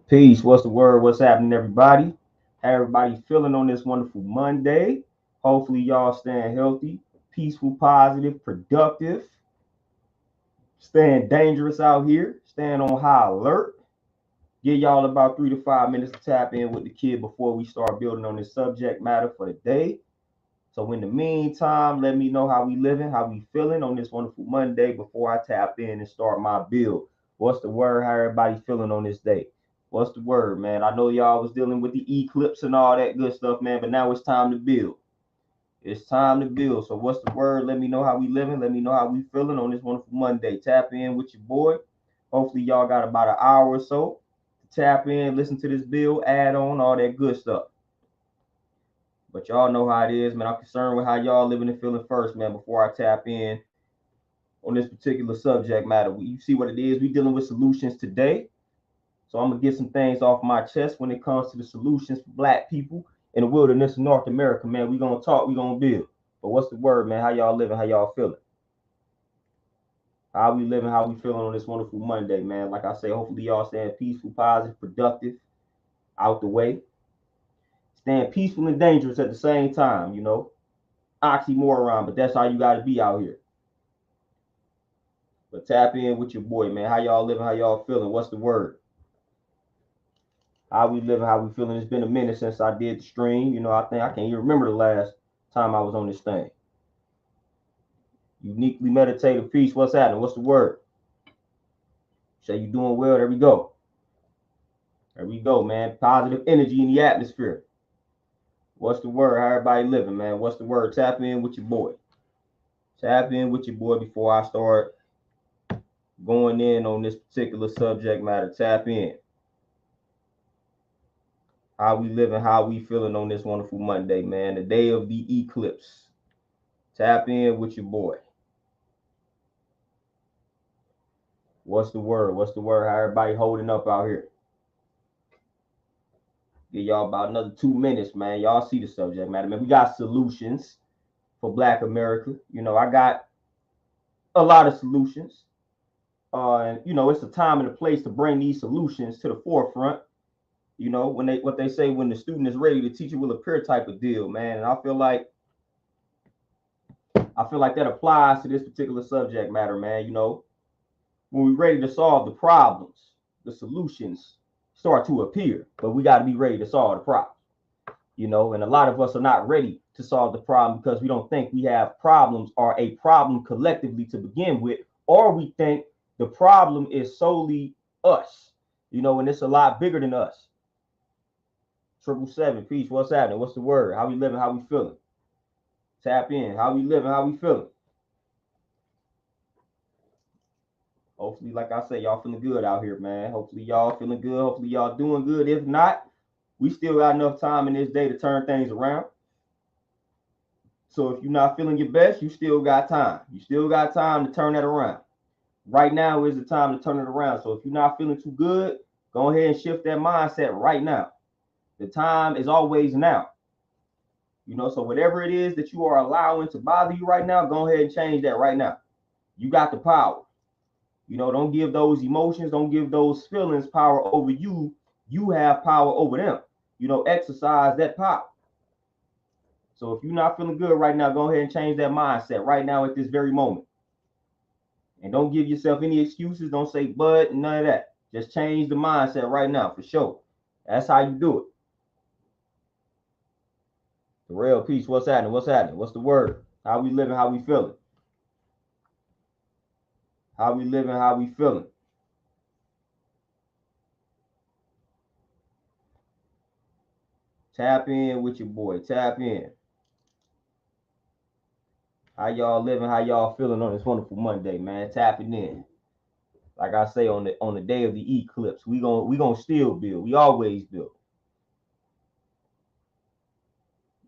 Peace. What's the word? What's happening, everybody? How everybody feeling on this wonderful Monday? Hopefully, y'all staying healthy, peaceful, positive, productive, staying dangerous out here, staying on high alert. Give y'all about 3 to 5 minutes to tap in with the kid before we start building on this subject matter for the day. So, in the meantime, let me know how we living, how we feeling on this wonderful Monday before I tap in and start my build. What's the word? How everybody feeling on this day? What's the word, man? I know y'all was dealing with the eclipse and all that good stuff, man, but now it's time to build. It's time to build. So what's the word? Let me know how we living. Let me know how we feeling on this wonderful Monday. Tap in with your boy. Hopefully y'all got about an hour or so to tap in, listen to this build, add on all that good stuff. But y'all know how it is, man. I'm concerned with how y'all living and feeling first, man, before I tap in on this particular subject matter. You see what it is. We dealing with solutions today. So I'm gonna get some things off my chest when it comes to the solutions for black people in the wilderness of North America, man. We gonna talk, we gonna build. But what's the word, man? How y'all living? How y'all feeling? How we living? How we feeling on this wonderful Monday, man? Like I say, hopefully y'all staying peaceful, positive, productive, out the way, staying peaceful and dangerous at the same time. Oxymoron, but that's how you gotta be out here. But tap in with your boy, man. How y'all living? How y'all feeling? What's the word? How we living? How we feeling? It's been a minute since I did the stream. I think I can't even remember the last time I was on this thing. Uniquely meditative peace. What's happening? What's the word? Say you doing well. There we go. There we go, man. Positive energy in the atmosphere. What's the word? How everybody living, man? What's the word? Tap in with your boy. Tap in with your boy before I start going in on this particular subject matter. Tap in. How we living, how we feeling on this wonderful Monday, man. The day of the eclipse. Tap in with your boy. What's the word? What's the word? How everybody holding up out here? Give y'all about another 2 minutes, man. Y'all see the subject matter, man. We got solutions for Black America. I got a lot of solutions. And it's a time and a place to bring these solutions to the forefront. What they say, when the student is ready, the teacher will appear type of deal, man. And I feel like that applies to this particular subject matter, man. When we're ready to solve the problems, the solutions start to appear, but we got to be ready to solve the problem. And a lot of us are not ready to solve the problem because we don't think we have problems or a problem collectively to begin with, or we think the problem is solely us, and it's a lot bigger than us. 777, peace. What's happening? What's the word? How we living? How we feeling? Tap in. How we living? How we feeling? Hopefully, like I say, y'all feeling good out here, man. Hopefully, y'all feeling good. Hopefully, y'all doing good. If not, we still got enough time in this day to turn things around. So if you're not feeling your best, you still got time. You still got time to turn that around. Right now is the time to turn it around. So if you're not feeling too good, go ahead and shift that mindset right now. The time is always now. So whatever it is that you are allowing to bother you right now, go ahead and change that right now. You got the power. Don't give those emotions, don't give those feelings power over you. You have power over them. Exercise that power. So if you're not feeling good right now, go ahead and change that mindset right now at this very moment. And don't give yourself any excuses. Don't say but, none of that. Just change the mindset right now for sure. That's how you do it. The real peace. What's happening? What's happening? What's the word? How we living? How we feeling? How we living? How we feeling? Tap in with your boy. Tap in. How y'all living? How y'all feeling on this wonderful Monday, man? Tapping in. Like I say, on the day of the eclipse, we gonna still build. We always build.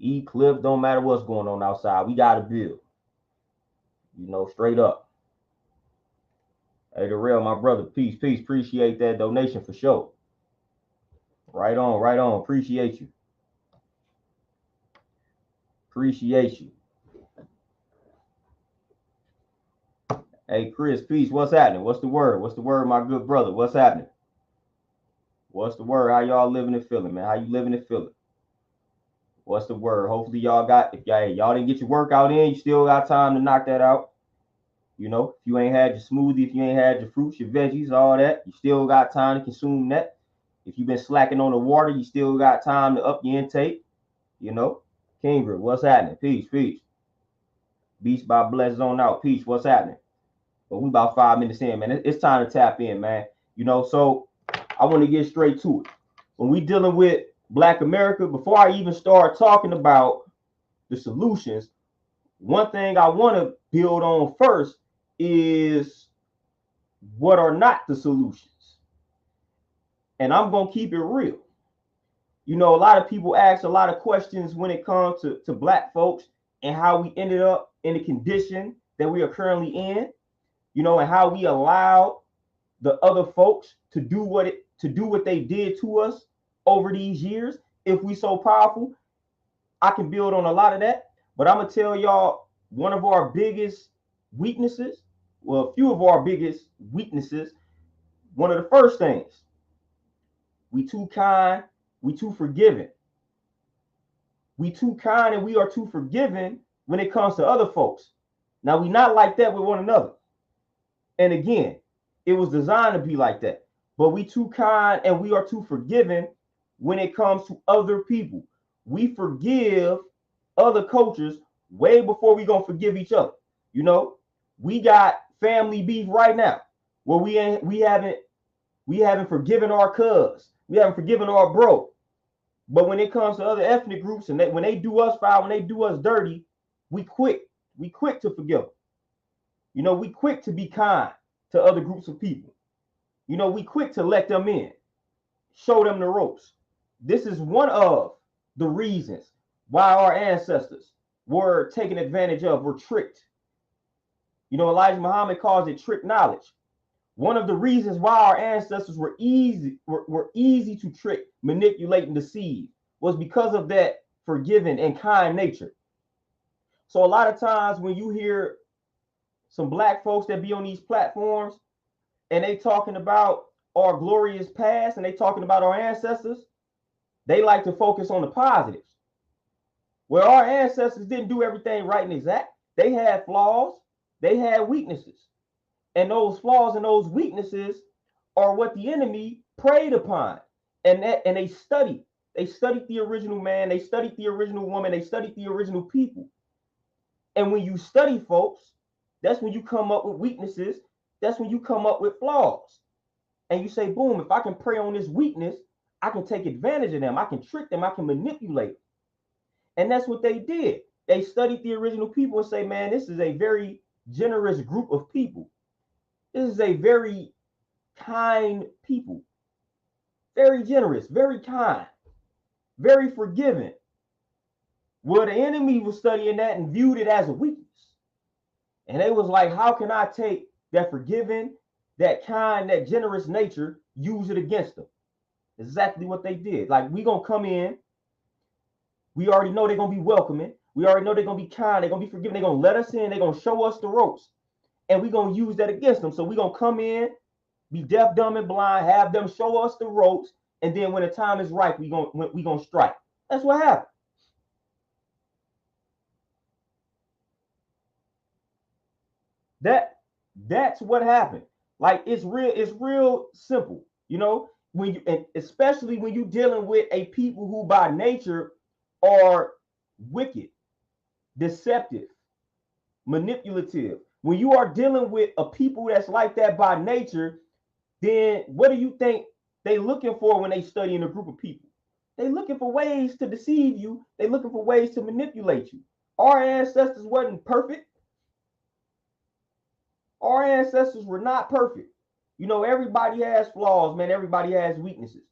Eclipse, don't matter what's going on outside. We gotta build. Straight up. Hey, the real, my brother. Peace, peace. Appreciate that donation for sure. Right on, right on. Appreciate you. Appreciate you. Hey, Chris, peace. What's happening? What's the word? What's the word, my good brother? What's happening? What's the word? How y'all living and feeling, man? How you living and feeling? What's the word? Hopefully y'all got, if y'all didn't get your workout in, you still got time to knock that out. You know, if you ain't had your smoothie, if you ain't had your fruits, your veggies, all that, you still got time to consume that. If you've been slacking on the water, you still got time to up your intake. You know, Kingred, what's happening? Peace, peace. Beast by Bless on out. Peace, what's happening? But we about 5 minutes in, man. It's time to tap in, man. You know, so I want to get straight to it. When we dealing with Black America, before I even start talking about the solutions, one thing I want to build on first is what are not the solutions. And I'm going to keep it real. You know, a lot of people ask a lot of questions when it comes to Black folks and how we ended up in the condition that we are currently in, you know, and how we allowed the other folks to do what they did to us over these years. If we so powerful, I can build on a lot of that. But I'm gonna tell y'all one of our biggest weaknesses, well, a few of our biggest weaknesses. One of the first things, we too kind, we too forgiving. We too kind and we are too forgiving when it comes to other folks. Now we not like that with one another. And again, it was designed to be like that. But we too kind and we are too forgiving when it comes to other people. We forgive other cultures way before we gonna forgive each other. You know, we got family beef right now where we haven't forgiven our cuz, we haven't forgiven our bro. But when it comes to other ethnic groups and when they do us foul, when they do us dirty, we quick to forgive them. You know, we quick to be kind to other groups of people. You know, we quick to let them in, show them the ropes. This is one of the reasons why our ancestors were taken advantage of, were tricked. You know, Elijah Muhammad calls it trick knowledge. One of the reasons why our ancestors were easy to trick, manipulate, and deceive was because of that forgiving and kind nature. So a lot of times when you hear some Black folks that be on these platforms and they talking about our glorious past and they talking about our ancestors, they like to focus on the positives. Well, our ancestors didn't do everything right and exact. They had flaws, they had weaknesses. And those flaws and those weaknesses are what the enemy preyed upon. And they studied. They studied the original man, they studied the original woman, they studied the original people. And when you study folks, that's when you come up with weaknesses. That's when you come up with flaws. And you say, boom, if I can prey on this weakness, I can take advantage of them. I can trick them. I can manipulate. And that's what they did. They studied the original people and say, man, this is a very generous group of people. This is a very kind people. Very generous, very kind, very forgiving. Well, the enemy was studying that and viewed it as a weakness. And they was like, how can I take that forgiving, that kind, that generous nature, use it against them? Exactly what they did. Like, we gonna come in, we already know they're gonna be welcoming, we already know they're gonna be kind, they're gonna be forgiving, they're gonna let us in, they're gonna show us the ropes, and we gonna use that against them. So we gonna come in, be deaf, dumb, and blind, have them show us the ropes, and then when the time is right, we gonna strike. That's what happened. That's what happened. Like, it's real simple, you know, when you, and especially when you're dealing with a people who by nature are wicked, deceptive, manipulative. When you are dealing with a people that's like that by nature, then what do you think they looking for when they study in a group of people? They looking for ways to deceive you. They looking for ways to manipulate you. Our ancestors wasn't perfect. Our ancestors were not perfect. You know, everybody has flaws, man. Everybody has weaknesses.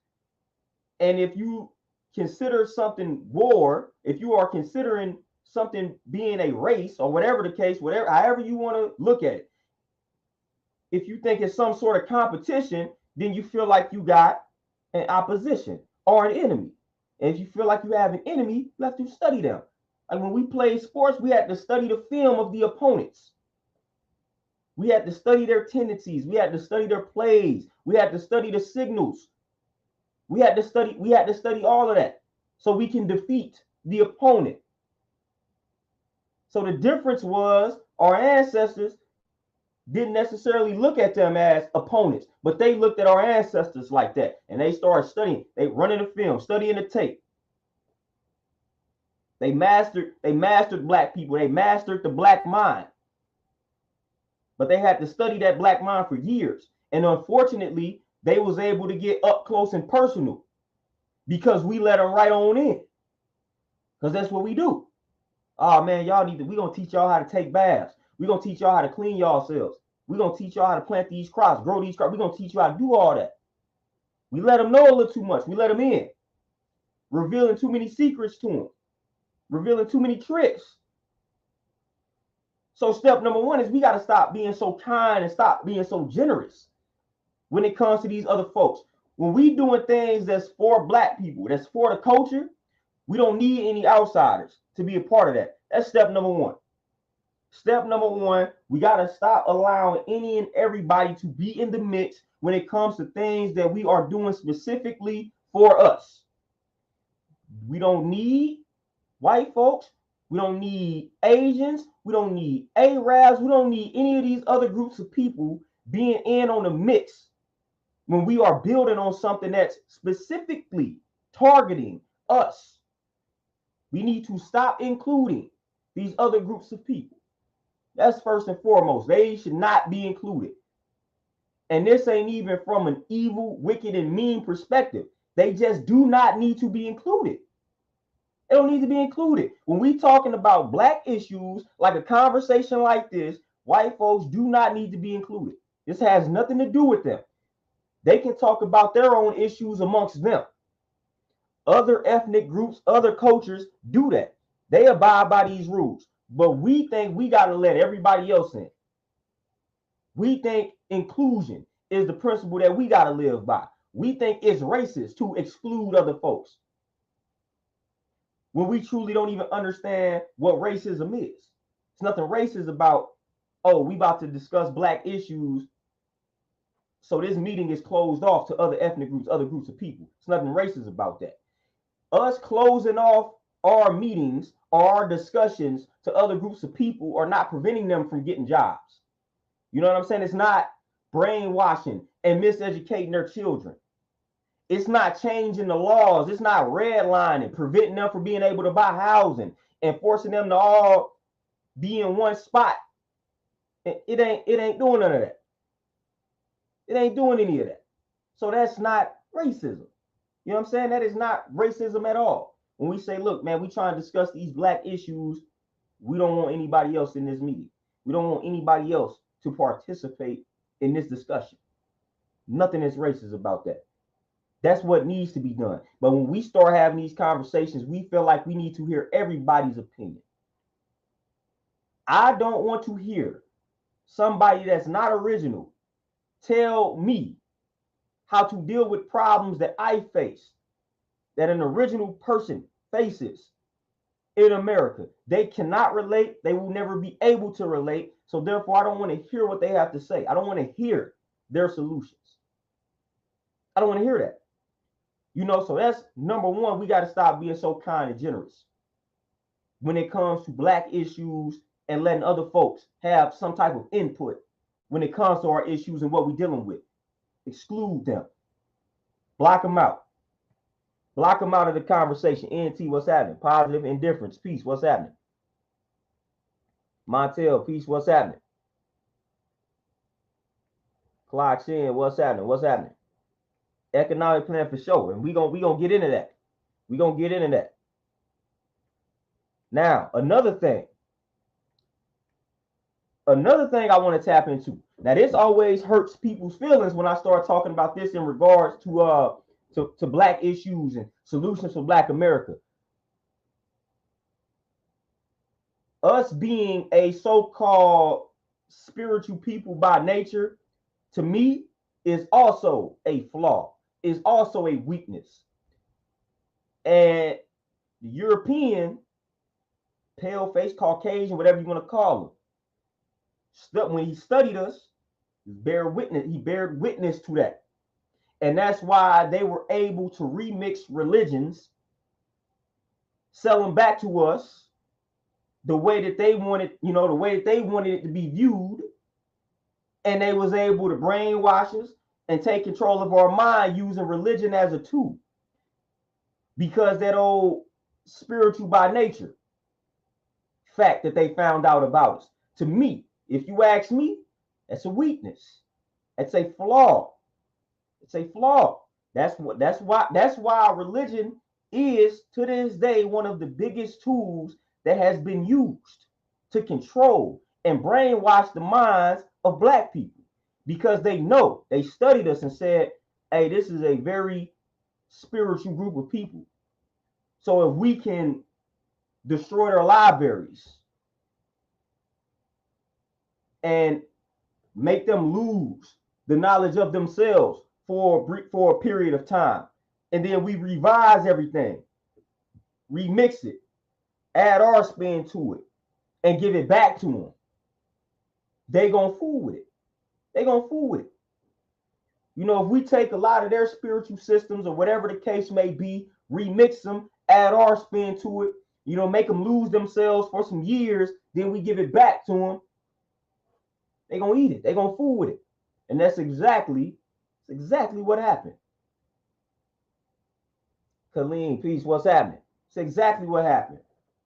And if you consider something war, if you are considering something being a race or whatever the case, whatever, however you want to look at it, if you think it's some sort of competition, then you feel like you got an opposition or an enemy. And if you feel like you have an enemy, you have to study them. Like when we played sports, we had to study the film of the opponents. We had to study their tendencies. We had to study their plays. We had to study the signals. We had to study all of that so we can defeat the opponent. So the difference was our ancestors didn't necessarily look at them as opponents, but they looked at our ancestors like that. And they started studying. They running the film, studying the tape. They mastered black people. They mastered the black mind. But they had to study that black mind for years. And unfortunately, they was able to get up close and personal because we let them right on in. Because that's what we do. Oh man, we gonna teach y'all how to take baths. We gonna teach y'all how to clean yourselves. We gonna teach y'all how to plant these crops, grow these crops. We gonna teach you how to do all that. We let them know a little too much. We let them in, revealing too many secrets to them, revealing too many tricks. So step number one is we got to stop being so kind and stop being so generous when it comes to these other folks. When we doing things that's for black people, that's for the culture, we don't need any outsiders to be a part of that. That's step number one. Step number one, we got to stop allowing any and everybody to be in the mix when it comes to things that we are doing specifically for us. We don't need white folks. We don't need Asians. We don't need Arabs. We don't need any of these other groups of people being in on the mix when we are building on something that's specifically targeting us. We need to stop including these other groups of people. That's first and foremost. They should not be included. And this ain't even from an evil, wicked, and mean perspective. They just do not need to be included. They don't need to be included. When we talking about black issues, like a conversation like this, white folks do not need to be included. This has nothing to do with them. They can talk about their own issues amongst them. Other ethnic groups, other cultures do that. They abide by these rules. But we think we got to let everybody else in. We think inclusion is the principle that we got to live by. We think it's racist to exclude other folks, when we truly don't even understand what racism is. It's nothing racist about, oh, we about to discuss black issues, so this meeting is closed off to other ethnic groups, other groups of people. It's nothing racist about that. Us closing off our meetings, our discussions to other groups of people are not preventing them from getting jobs. You know what I'm saying? It's not brainwashing and miseducating their children. It's not changing the laws. It's not redlining, preventing them from being able to buy housing and forcing them to all be in one spot. It ain't doing none of that. It ain't doing any of that. So that's not racism. You know what I'm saying? That is not racism at all. When we say, look, man, we trying to discuss these black issues, we don't want anybody else in this meeting. We don't want anybody else to participate in this discussion. Nothing is racist about that. That's what needs to be done. But when we start having these conversations, we feel like we need to hear everybody's opinion. I don't want to hear somebody that's not original tell me how to deal with problems that I face, that an original person faces in America. They cannot relate. They will never be able to relate. So therefore, I don't want to hear what they have to say. I don't want to hear their solutions. I don't want to hear that. You know, so that's number one. We got to stop being so kind and generous when it comes to black issues and letting other folks have some type of input when it comes to our issues and what we're dealing with. Exclude them. Block them out. Block them out of the conversation. NT, what's happening? Positive indifference. Peace, what's happening? Montel, peace, what's happening? Clock Shin, what's happening? What's happening? Economic plan for sure. And we gonna get into that. We're gonna get into that. Now, another thing I want to tap into. Now, this always hurts people's feelings when I start talking about this in regards to black issues and solutions for Black America. Us being a so-called spiritual people by nature, to me, is also a flaw, is also a weakness. And the European, pale-faced, Caucasian, whatever you want to call him, when he studied us, he bared witness to that. And that's why they were able to remix religions, sell them back to us the way that they wanted, the way that they wanted it to be viewed. And they was able to brainwash us and take control of our mind using religion as a tool. Because that old spiritual by nature fact that they found out about us. To me, if you ask me, that's a weakness. It's a flaw. It's a flaw. That's why religion is to this day one of the biggest tools that has been used to control and brainwash the minds of black people, because they know, they studied us and said, hey, this is a very spiritual group of people. So if we can destroy their libraries and make them lose the knowledge of themselves for a period of time, and then we revise everything, remix it, add our spin to it, and give it back to them, they gonna fool with it. They gonna fool with it. If we take a lot of their spiritual systems or whatever the case may be, remix them, add our spin to it, make them lose themselves for some years, then we give it back to them, they gonna eat it. They gonna fool with it. And that's exactly what happened. Colleen, peace, what's happening? It's exactly what happened.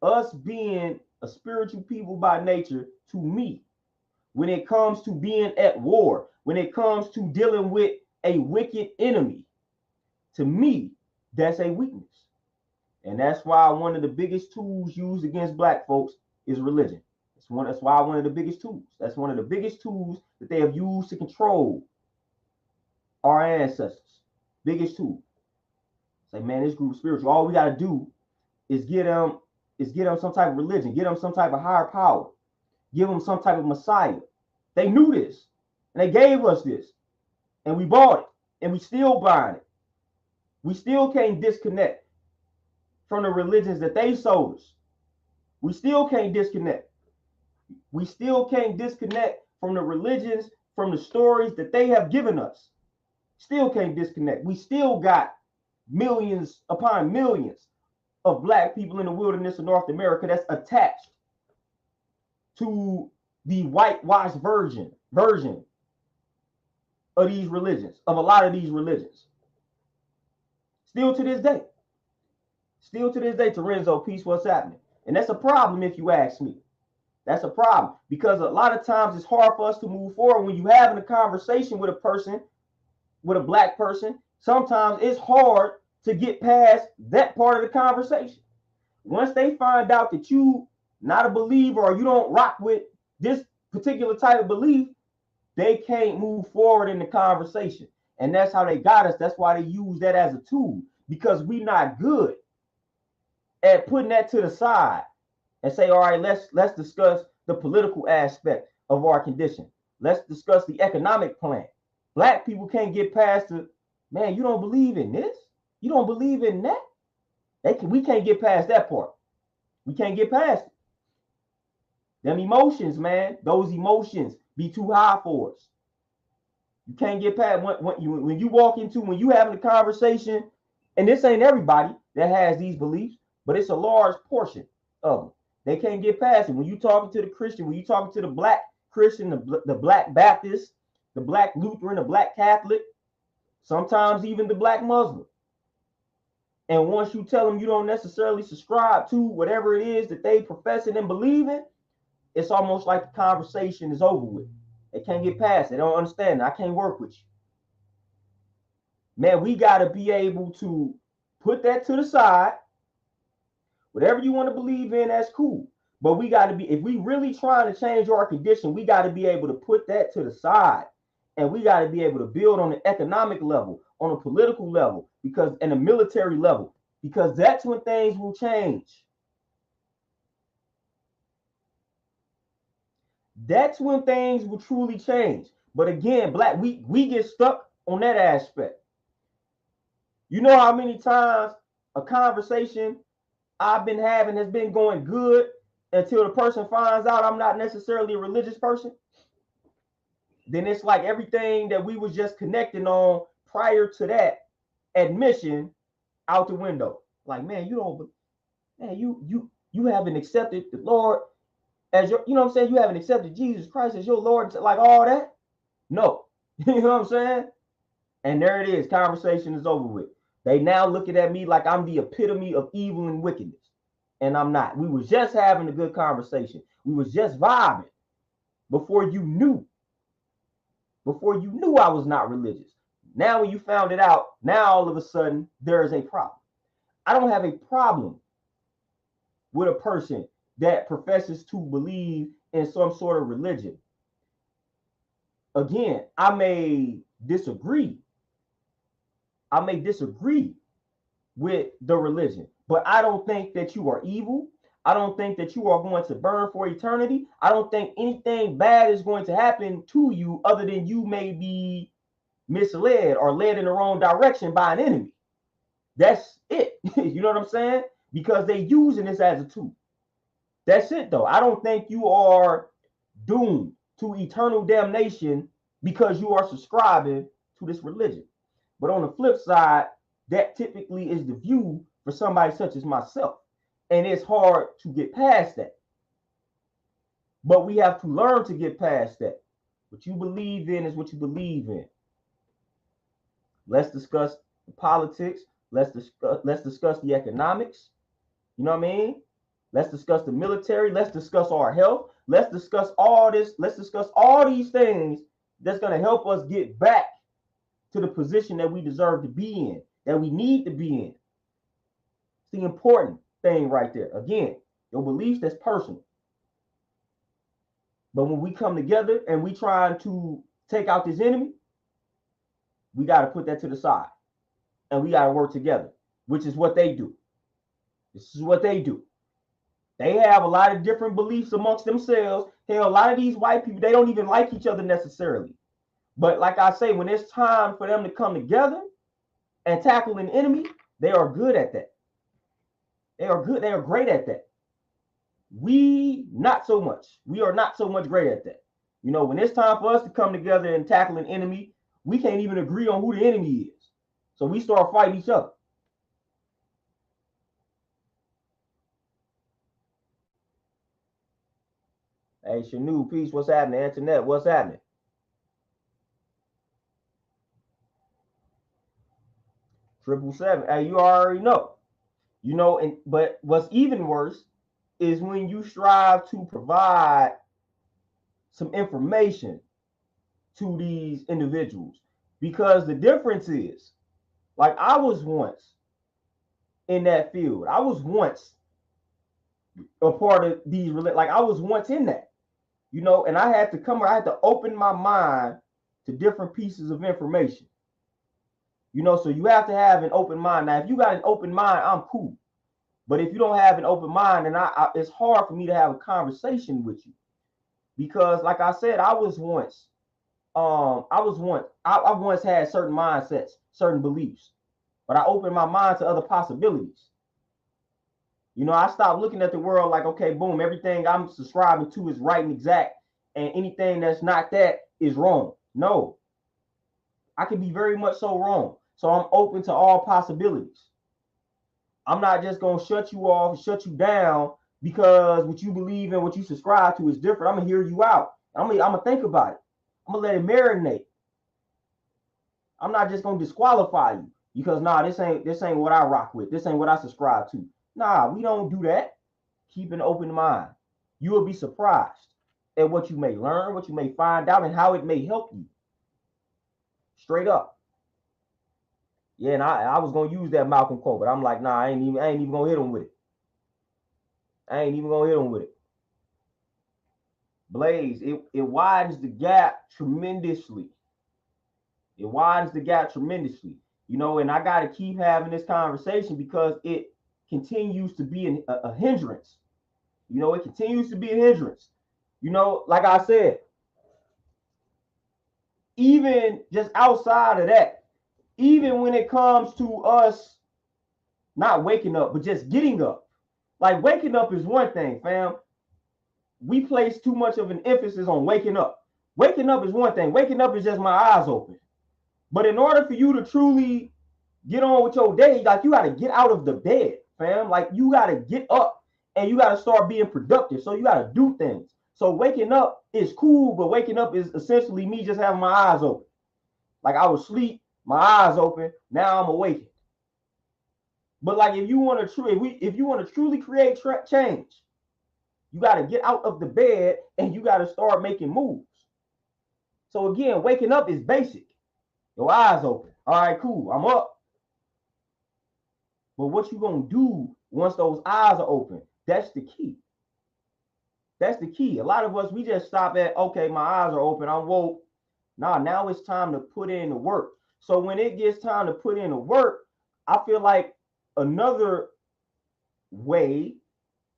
Us being a spiritual people by nature, to me, when it comes to being at war, when it comes to dealing with a wicked enemy, to me, that's a weakness. And that's why one of the biggest tools used against black folks is religion. That's why one of the biggest tools. That's one of the biggest tools that they have used to control our ancestors. Biggest tool. Say, man, this group spiritual. All we got to do is get them some type of religion, get them some type of higher power, give them some type of Messiah. They knew this, and they gave us this, and we bought it, and we still buying it. We still can't disconnect from the religions that they sold us. We still can't disconnect. We still can't disconnect from the religions, from the stories that they have given us. Still can't disconnect. We still got millions upon millions of black people in the wilderness of North America that's attached to the whitewashed version of these religions, of a lot of these religions. Still to this day. Still to this day, Terenzo, peace, what's happening? And that's a problem if you ask me. That's a problem, because a lot of times it's hard for us to move forward when you're having a conversation with a person, with a black person. Sometimes it's hard to get past that part of the conversation. Once they find out that you not a believer or you don't rock with this particular type of belief, they can't move forward in the conversation. And that's how they got us. That's why they use that as a tool, because we not good at putting that to the side and say, all right, let's discuss the political aspect of our condition. Let's discuss the economic plan. Black people can't get past the, man, you don't believe in this? You don't believe in that? We can't get past that part. We can't get past it. Them emotions, man, those emotions be too high for us. You can't get past when you having a conversation, and this ain't everybody that has these beliefs, but it's a large portion of them. They can't get past it. When you talking to the Christian, when you talking to the black Christian, the black Baptist, the black Lutheran, the black Catholic, sometimes even the black Muslim. And once you tell them you don't necessarily subscribe to whatever it is that they professing and believing, it's almost like the conversation is over with. They can't get past it. They don't understand. I can't work with you. Man, we got to be able to put that to the side. Whatever you want to believe in, that's cool. But we got to be, if we really trying to change our condition, we got to be able to put that to the side. And we got to be able to build on the economic level, on a political level, and a military level, because that's when things will change. That's when things will truly change. But again, black, we get stuck on that aspect. You know how many times a conversation I've been having has been going good until the person finds out I'm not necessarily a religious person? Then it's like everything that we was just connecting on prior to that admission out the window. Like, man, you haven't accepted the Lord as your, you know what I'm saying? You haven't accepted Jesus Christ as your Lord, like all that. No, you know what I'm saying? And there it is. Conversation is over with. They now looking at me like I'm the epitome of evil and wickedness. And I'm not. We was just having a good conversation. We was just vibing before you knew. Before you knew I was not religious. Now when you found it out, now all of a sudden there is a problem. I don't have a problem with a person that professes to believe in some sort of religion. Again, I may disagree with the religion, but I don't think that you are evil. I don't think that you are going to burn for eternity. I don't think anything bad is going to happen to you other than you may be misled or led in the wrong direction by an enemy. That's it. You know what I'm saying? Because they using this as a tool. That's it though. I don't think you are doomed to eternal damnation because you are subscribing to this religion. But on the flip side, that typically is the view for somebody such as myself. And it's hard to get past that. But we have to learn to get past that. What you believe in is what you believe in. Let's discuss the politics. Let's discuss the economics. You know what I mean? Let's discuss the military. Let's discuss our health. Let's discuss all this. Let's discuss all these things that's going to help us get back to the position that we deserve to be in, that we need to be in. It's the important thing right there. Again, your beliefs, that's personal. But when we come together and we trying to take out this enemy, we got to put that to the side. And we got to work together, which is what they do. This is what they do. They have a lot of different beliefs amongst themselves. Hell, a lot of these white people, they don't even like each other necessarily. But like I say, when it's time for them to come together and tackle an enemy, they are good at that. They are good. They are great at that. We not so much. We are not so much great at that. You know, when it's time for us to come together and tackle an enemy, we can't even agree on who the enemy is. So we start fighting each other. Hey, Shanu, peace. What's happening? Antoinette, what's happening? Triple seven. Hey, you already know. You know, and but what's even worse is when you strive to provide some information to these individuals. Because the difference is, like I was once in that field. I was once a part of these, like I was once in that, you know, and I had to open my mind to different pieces of information. You know, so you have to have an open mind. Now, if you got an open mind, I'm cool. But if you don't have an open mind, then it's hard for me to have a conversation with you. Because like I said, I once had certain mindsets, certain beliefs, but I opened my mind to other possibilities. You know, I stopped looking at the world like, okay, boom, everything I'm subscribing to is right and exact, and anything that's not that is wrong. No, I can be very much so wrong. So I'm open to all possibilities. I'm not just going to shut you off, shut you down because what you believe in, what you subscribe to is different. I'm going to hear you out. I'm going to think about it. I'm going to let it marinate. I'm not just going to disqualify you because, nah, this ain't what I rock with. This ain't what I subscribe to. Nah, we don't do that. Keep an open mind. You will be surprised at what you may learn, what you may find out, and how it may help you. Straight up. Yeah, and I was gonna use that Malcolm quote, but I'm like, nah, I ain't even gonna hit him with it. I ain't even gonna hit him with it. Blaze, it widens the gap tremendously. It widens the gap tremendously. You know, and I gotta keep having this conversation because it continues to be a hindrance. You know, it continues to be a hindrance. You know, like I said, even just outside of that, even when it comes to us not waking up, but just getting up. Like waking up is one thing, fam. We place too much of an emphasis on waking up. Waking up is one thing. Waking up is just my eyes open. But in order for you to truly get on with your day, like you got to get out of the bed, fam. Like you got to get up and you got to start being productive. So you got to do things. So waking up is cool, but waking up is essentially me just having my eyes open. Like I was asleep, my eyes open. Now I'm awakened. But like if you want to truly create change, you got to get out of the bed and you got to start making moves. So again, waking up is basic. Your eyes open. All right, cool. I'm up. But what you gonna do once those eyes are open? That's the key. That's the key. A lot of us, we just stop at, okay, my eyes are open, I'm woke. Nah, now it's time to put in the work. So when it gets time to put in the work, I feel like another way,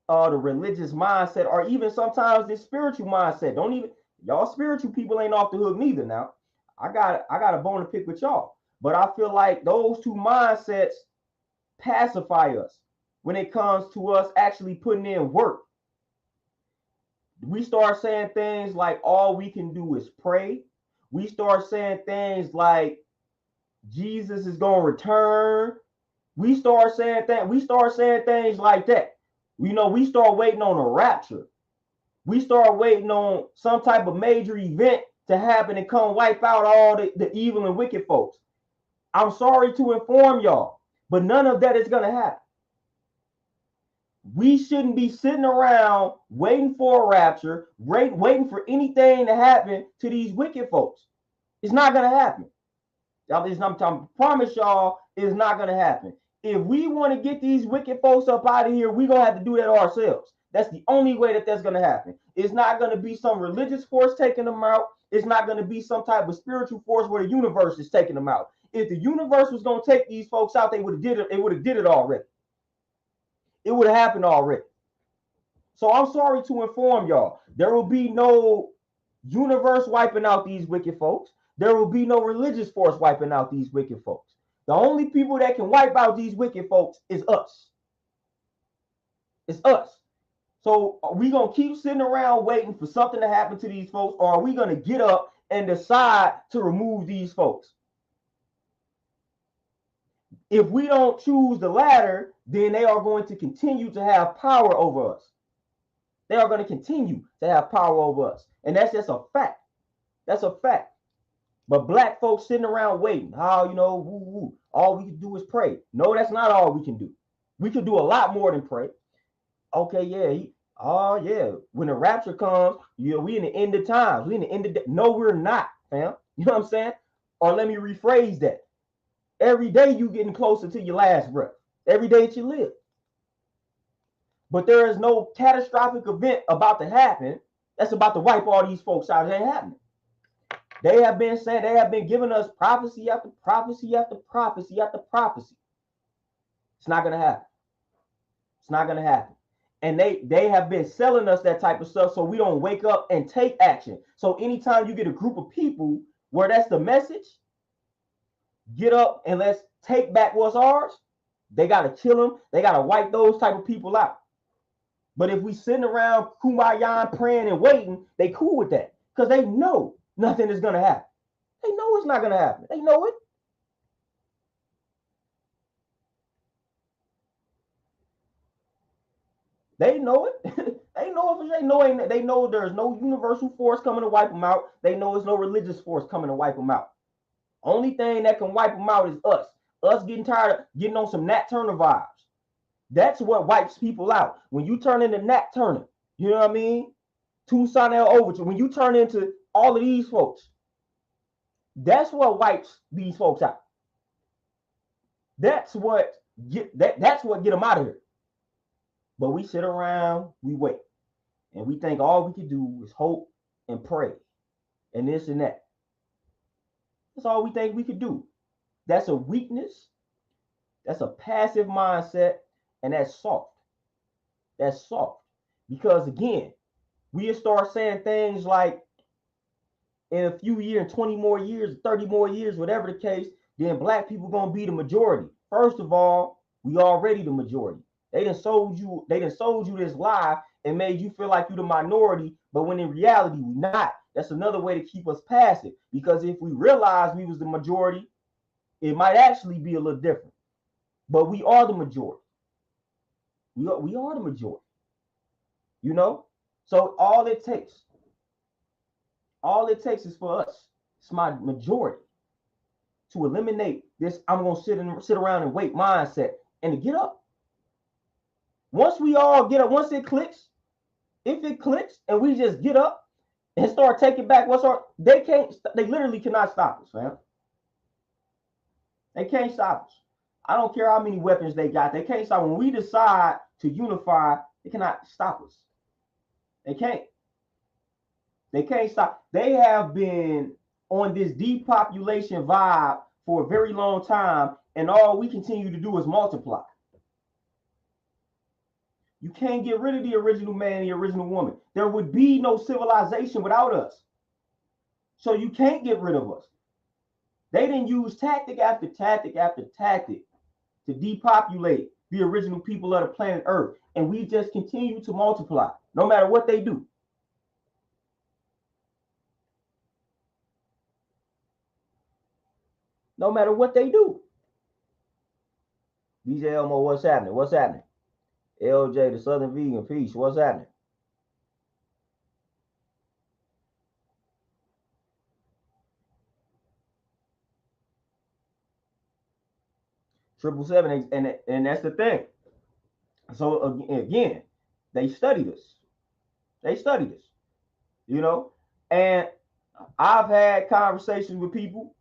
the religious mindset, or even sometimes this spiritual mindset, don't even, y'all spiritual people ain't off the hook neither now. I got a bone to pick with y'all. But I feel like those two mindsets pacify us when it comes to us actually putting in work. We start saying things like all we can do is pray. We start saying things like Jesus is going to return. We start saying things like that. We start waiting on a rapture. We start waiting on some type of major event to happen and come wipe out all the evil and wicked folks. I'm sorry to inform y'all, but none of that is going to happen. We shouldn't be sitting around waiting for a rapture, waiting for anything to happen to these wicked folks. It's not going to happen. I promise y'all, it's not going to happen. If we want to get these wicked folks up out of here, we're going to have to do that ourselves. That's the only way that's going to happen. It's not going to be some religious force taking them out. It's not going to be some type of spiritual force where the universe is taking them out. If the universe was going to take these folks out, they would have did it. They would have did it already. It would have happened already. So I'm sorry to inform y'all, there will be no universe wiping out these wicked folks. There will be no religious force wiping out these wicked folks. The only people that can wipe out these wicked folks is us. It's us. So are we going to keep sitting around waiting for something to happen to these folks, or are we going to get up and decide to remove these folks? If we don't choose the latter, then they are going to continue to have power over us. They are going to continue to have power over us. And that's just a fact. That's a fact. But black folks sitting around waiting, all we can do is pray. No, that's not all we can do. We can do a lot more than pray. Okay, yeah. When the rapture comes, we in the end of times. We in the end of no, we're not, fam. You know what I'm saying? Or let me rephrase that. Every day you getting closer to your last breath. Every day that you live. But there is no catastrophic event about to happen that's about to wipe all these folks out. It ain't happening. They have been giving us prophecy after prophecy after prophecy after prophecy. It's not going to happen. It's not going to happen. And they have been selling us that type of stuff so we don't wake up and take action. So anytime you get a group of people where that's the message, get up and let's take back what's ours, they got to kill them. They got to wipe those type of people out. But if we sitting around kumbaya praying and waiting, they cool with that because they know nothing is going to happen. They know it's not going to happen. They know it. They know it. They know there's no universal force coming to wipe them out. They know there's no religious force coming to wipe them out. Only thing that can wipe them out is us. Us getting tired of getting on some Nat Turner vibes. That's what wipes people out. When you turn into Nat Turner, you know what I mean? Tucson L Overture. When you turn into all of these folks, that's what wipes these folks out. That's what get them out of here. But we sit around, we wait, and we think all we can do is hope and pray, and this and that. That's all we think we could do. That's a weakness. That's a passive mindset, and that's soft. That's soft. Because again, we'll start saying things like, in a few years, 20 more years, 30 more years, whatever the case, then black people gonna be the majority. First of all, we already the majority. They done sold you this lie and made you feel like you the minority, but when in reality, we not. That's another way to keep us passive, because if we realize we was the majority, it might actually be a little different. But we are the majority. We are the majority. You know? So all it takes is for us, it's my majority, to eliminate this I'm gonna sit around and wait mindset and to get up. Once we all get up, once it clicks, if it clicks and we just get up and start taking back what's our, they literally cannot stop us, man. They can't stop us. I don't care how many weapons they got. They can't stop. When we decide to unify, they cannot stop us. They can't. They can't stop. They have been on this depopulation vibe for a very long time, and all we continue to do is multiply. You can't get rid of the original man, the original woman. There would be no civilization without us. So you can't get rid of us. They didn't use tactic after tactic after tactic to depopulate the original people of the planet Earth. And we just continue to multiply, no matter what they do. No matter what they do. DJ Elmo, what's happening? What's happening? LJ, the Southern Vegan, peace. What's happening? Triple seven, and that's the thing. So again, they study this. They study this, you know. And I've had conversations with people,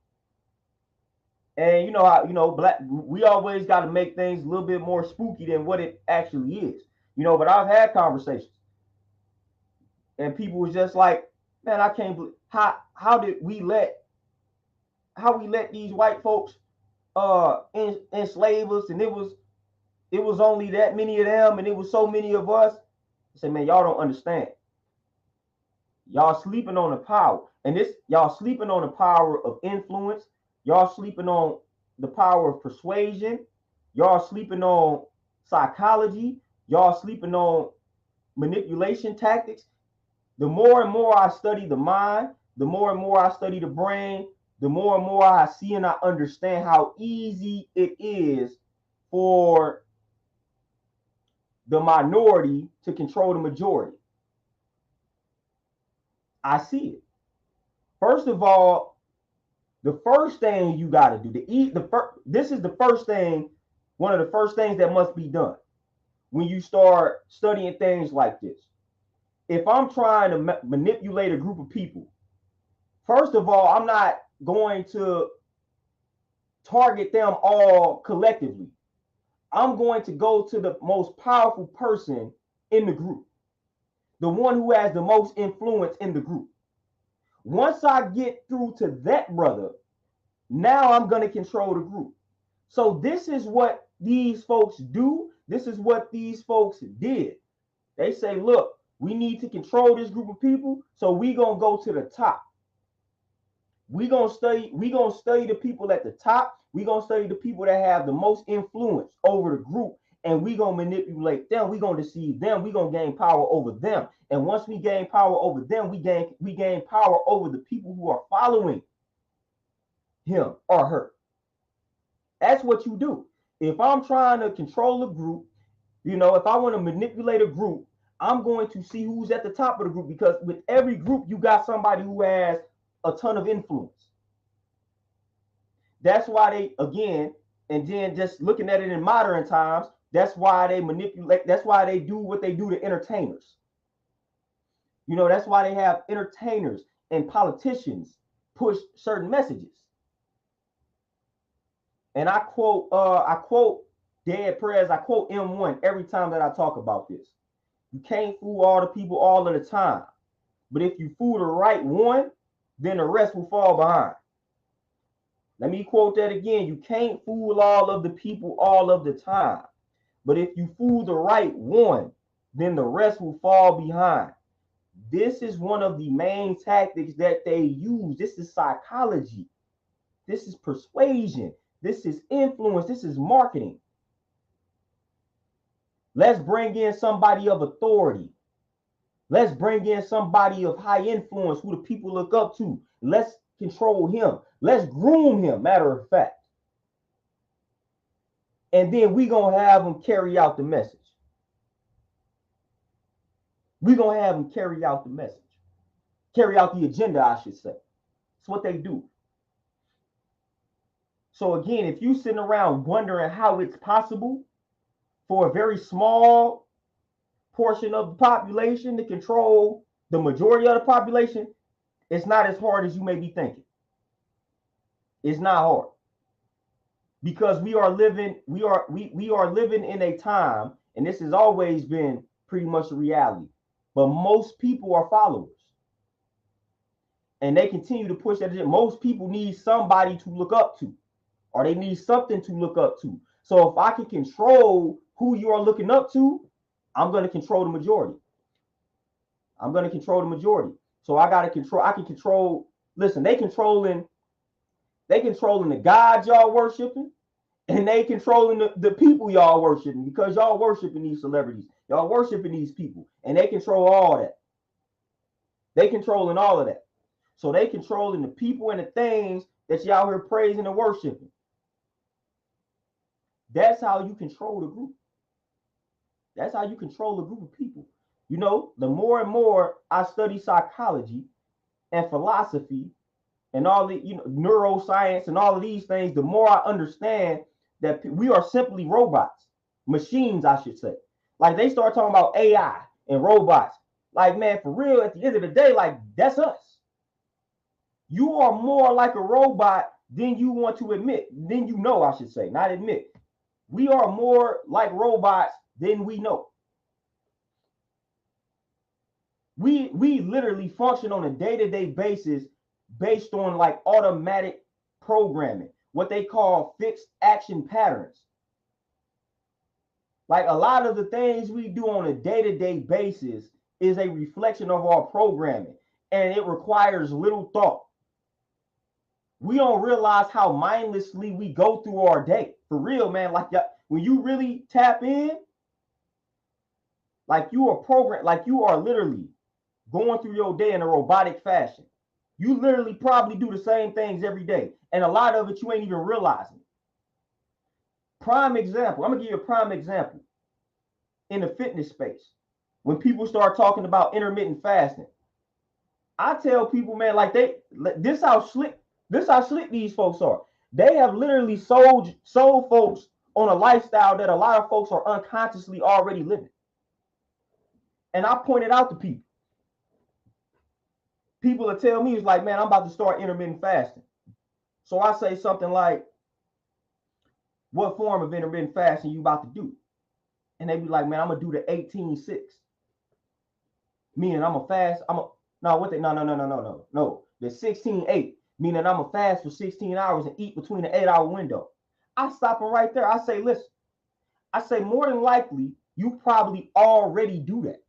and you know how, you know, black, we always got to make things a little bit more spooky than what it actually is, you know. But I've had conversations, and people was just like, man, I can't believe how did we let these white folks enslave us, and it was only that many of them, and it was so many of us. I said, man, y'all don't understand. Y'all sleeping on the power, and this, y'all sleeping on the power of influence. Y'all sleeping on the power of persuasion. Y'all sleeping on psychology. Y'all sleeping on manipulation tactics. The more and more I study the mind, the more and more I study the brain, the more and more I see and I understand how easy it is for the minority to control the majority. I see it. First of all, the first thing you got to do to eat this is the first thing, one of the first things that must be done when you start studying things like this. If I'm trying to manipulate a group of people, first of all, I'm not going to target them all collectively. I'm going to go to the most powerful person in the group, the one who has the most influence in the group. Once I get through to that brother, now I'm going to control the group. So this is what these folks do. This is what these folks did. They say, look, we need to control this group of people, so we're going to go to the top. We're going to study the people at the top. We're going to study the people that have the most influence over the group, and we're going to manipulate them. We're going to deceive them. We're going to gain power over them. And once we gain power over them, we gain power over the people who are following him or her. That's what you do. If I'm trying to control a group, you know, if I want to manipulate a group, I'm going to see who's at the top of the group, because with every group, you got somebody who has a ton of influence. That's why they, again, and then just looking at it in modern times, that's why they manipulate, that's why they do what they do to entertainers. You know, that's why they have entertainers and politicians push certain messages. And I quote Dead Prez, I quote M1 every time that I talk about this. You can't fool all the people all of the time. But if you fool the right one, then the rest will fall behind. Let me quote that again. You can't fool all of the people all of the time. But if you fool the right one, then the rest will fall behind. This is one of the main tactics that they use. This is psychology. This is persuasion. This is influence. This is marketing. Let's bring in somebody of authority. Let's bring in somebody of high influence who the people look up to. Let's control him. Let's groom him, matter of fact. And then we going to have him carry out the message. We're going to have him carry out the message. Carry out the agenda, I should say. That's what they do. So again, if you sitting around wondering how it's possible for a very small portion of the population to control the majority of the population, it's not as hard as you may be thinking. It's not hard. Because we are living in a time, and this has always been pretty much a reality, but most people are followers. And they continue to push that. Most people need somebody to look up to, or they need something to look up to. So if I can control who you are looking up to, I'm going to control the majority. I'm going to control the majority. So I can control, listen, they controlling the God y'all worshiping, and they controlling the people y'all worshiping, because y'all worshiping these celebrities. Y'all worshiping these people, and they control all that. They controlling all of that. So they controlling the people and the things that y'all here praising and worshiping. That's how you control the group. That's how you control a group of people. You know, the more and more I study psychology and philosophy and all the, neuroscience and all of these things, the more I understand that we are simply robots, machines, I should say. Like they start talking about AI and robots. Like, man, for real, at the end of the day, like, that's us. You are more like a robot than you want to admit, than you know, I should say, not admit. We are more like robots than we know. We literally function on a day-to-day basis based on like automatic programming, what they call fixed action patterns. Like a lot of the things we do on a day-to-day basis is a reflection of our programming, and it requires little thought. We don't realize how mindlessly we go through our day. For real, man. Like when you really tap in, like you are programmed, like you are literally going through your day in a robotic fashion. You literally probably do the same things every day. And a lot of it you ain't even realizing. Prime example. I'm going to give you a prime example in the fitness space. When people start talking about intermittent fasting, I tell people, man, like this how slick these folks are. They have literally sold folks on a lifestyle that a lot of folks are unconsciously already living. And I pointed out to people. People will tell me, it's like, man, I'm about to start intermittent fasting. So I say something like, what form of intermittent fasting you about to do? And they be like, man, I'm gonna do the 18-6. Meaning I'm a fast, no, the 16-8, meaning I'm a fast for 16 hours and eat between the 8-hour window. I stop them right there. I say, listen, I say more than likely, you probably already do that.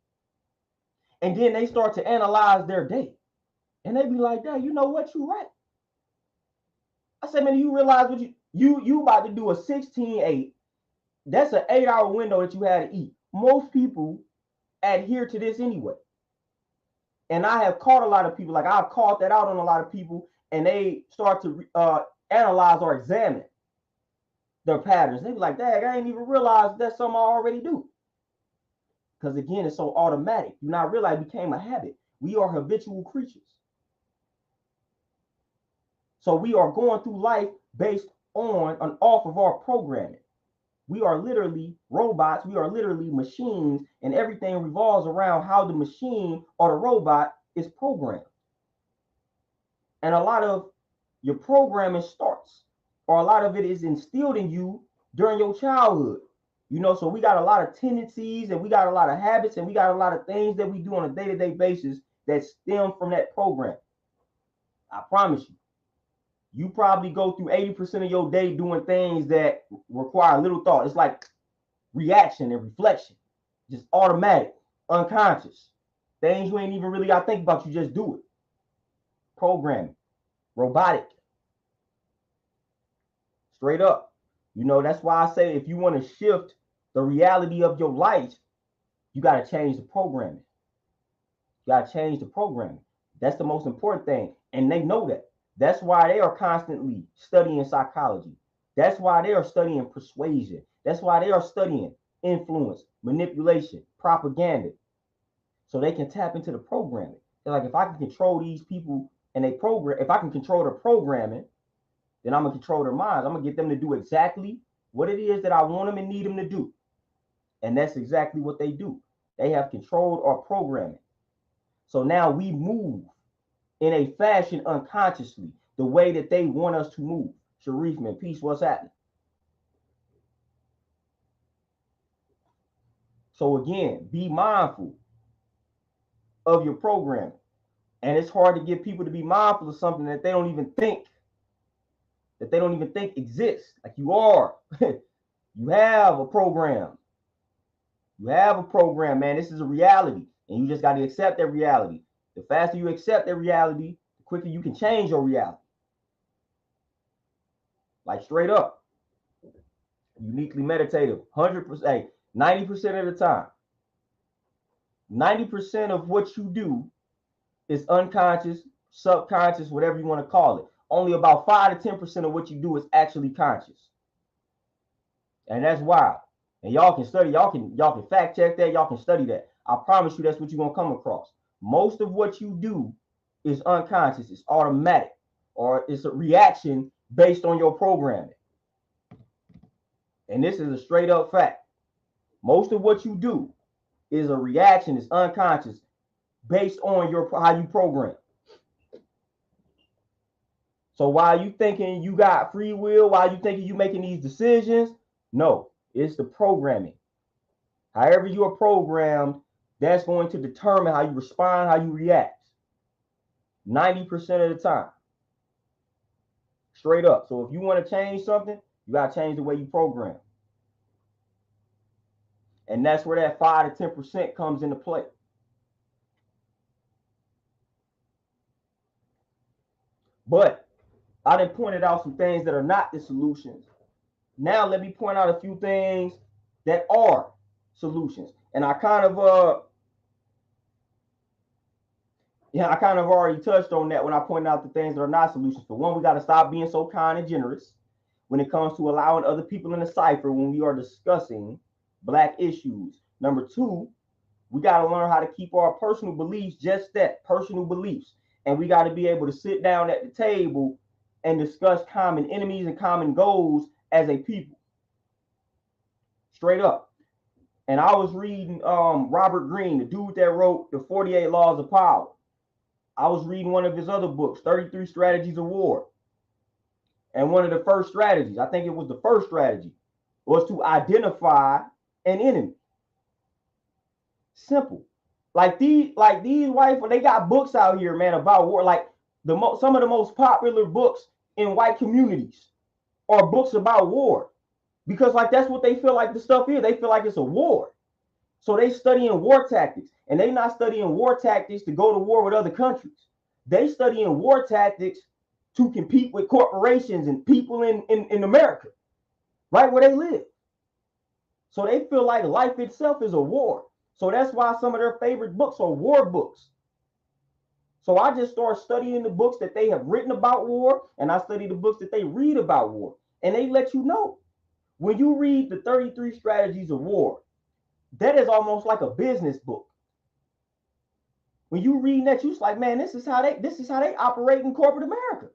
And then they start to analyze their day. And they be like, Dad, you know what? You right. I said, man, you realize what you about to do a 16-8. That's an 8-hour window that you had to eat. Most people adhere to this anyway. And I have caught a lot of people, like I've caught that out on a lot of people, and they start to analyze or examine their patterns. They be like, Dad, I ain't even realized that's something I already do. Because again, it's so automatic. You not realize it became a habit. We are habitual creatures. So we are going through life based on and off of our programming. We are literally robots. We are literally machines, and everything revolves around how the machine or the robot is programmed. And a lot of your programming starts, or a lot of it is instilled in you during your childhood. So we got a lot of tendencies, and we got a lot of habits, and we got a lot of things that we do on a day-to-day basis that stem from that program. I promise you. You probably go through 80% of your day doing things that require little thought. It's like reaction and reflection, just automatic, unconscious. Things you ain't even really got to think about, you just do it. Programming, robotic, straight up. That's why I say if you want to shift the reality of your life, you got to change the programming. You got to change the programming. That's the most important thing. And they know that. That's why they are constantly studying psychology. That's why they are studying persuasion. That's why they are studying influence, manipulation, propaganda, so they can tap into the programming. They're like, if I can control these people and they program, if I can control their programming, then I'm gonna control their minds. I'm gonna get them to do exactly what it is that I want them and need them to do. And that's exactly what they do. They have controlled our programming. So now we move in a fashion unconsciously, the way that they want us to move. Sharif, man, peace, what's happening? So again, be mindful of your programming. And it's hard to get people to be mindful of something that they don't even think exists. Like you are. You have a program. You have a program, man. This is a reality. And you just got to accept that reality. The faster you accept that reality, the quicker you can change your reality. Like straight up. Uniquely meditative. 100%, 90% of the time. 90% of what you do is unconscious, subconscious, whatever you want to call it. Only about 5 to 10% of what you do is actually conscious. And that's wild. And y'all can study, y'all can fact check that, y'all can study that. I promise you that's what you're gonna come across. Most of what you do is unconscious, it's automatic, or it's a reaction based on your programming. And this is a straight up fact. Most of what you do is a reaction, it's unconscious, based on how you program. So while you thinking you got free will, while you thinking you making these decisions, no, it's the programming. However you are programmed, that's going to determine how you respond, how you react. 90% of the time. Straight up. So if you want to change something, you got to change the way you program. And that's where that 5 to 10% comes into play. But I done pointed out some things that are not the solutions. Now let me point out a few things that are solutions. And I kind of already touched on that when I pointed out the things that are not solutions. For one, we got to stop being so kind and generous when it comes to allowing other people in the cipher when we are discussing Black issues. Number two, we got to learn how to keep our personal beliefs just that, personal beliefs. And we got to be able to sit down at the table and discuss common enemies and common goals as a people. Straight up. And I was reading Robert Greene, the dude that wrote the 48 Laws of Power. I was reading one of his other books, 33 Strategies of War. And one of the first strategies, I think it was the first strategy, was to identify an enemy. Simple. Like these white, they got books out here, man, about war. Like some of the most popular books in white communities are books about war. Because like that's what they feel like the stuff is. They feel like it's a war. So they studying war tactics. And they not studying war tactics to go to war with other countries. They studying war tactics to compete with corporations and people in America, right where they live. So they feel like life itself is a war. So that's why some of their favorite books are war books. So I just started studying the books that they have written about war, and I study the books that they read about war. And they let you know, when you read the 33 Strategies of War, that is almost like a business book. When you read that, you're just like, man, this is how they operate in corporate America.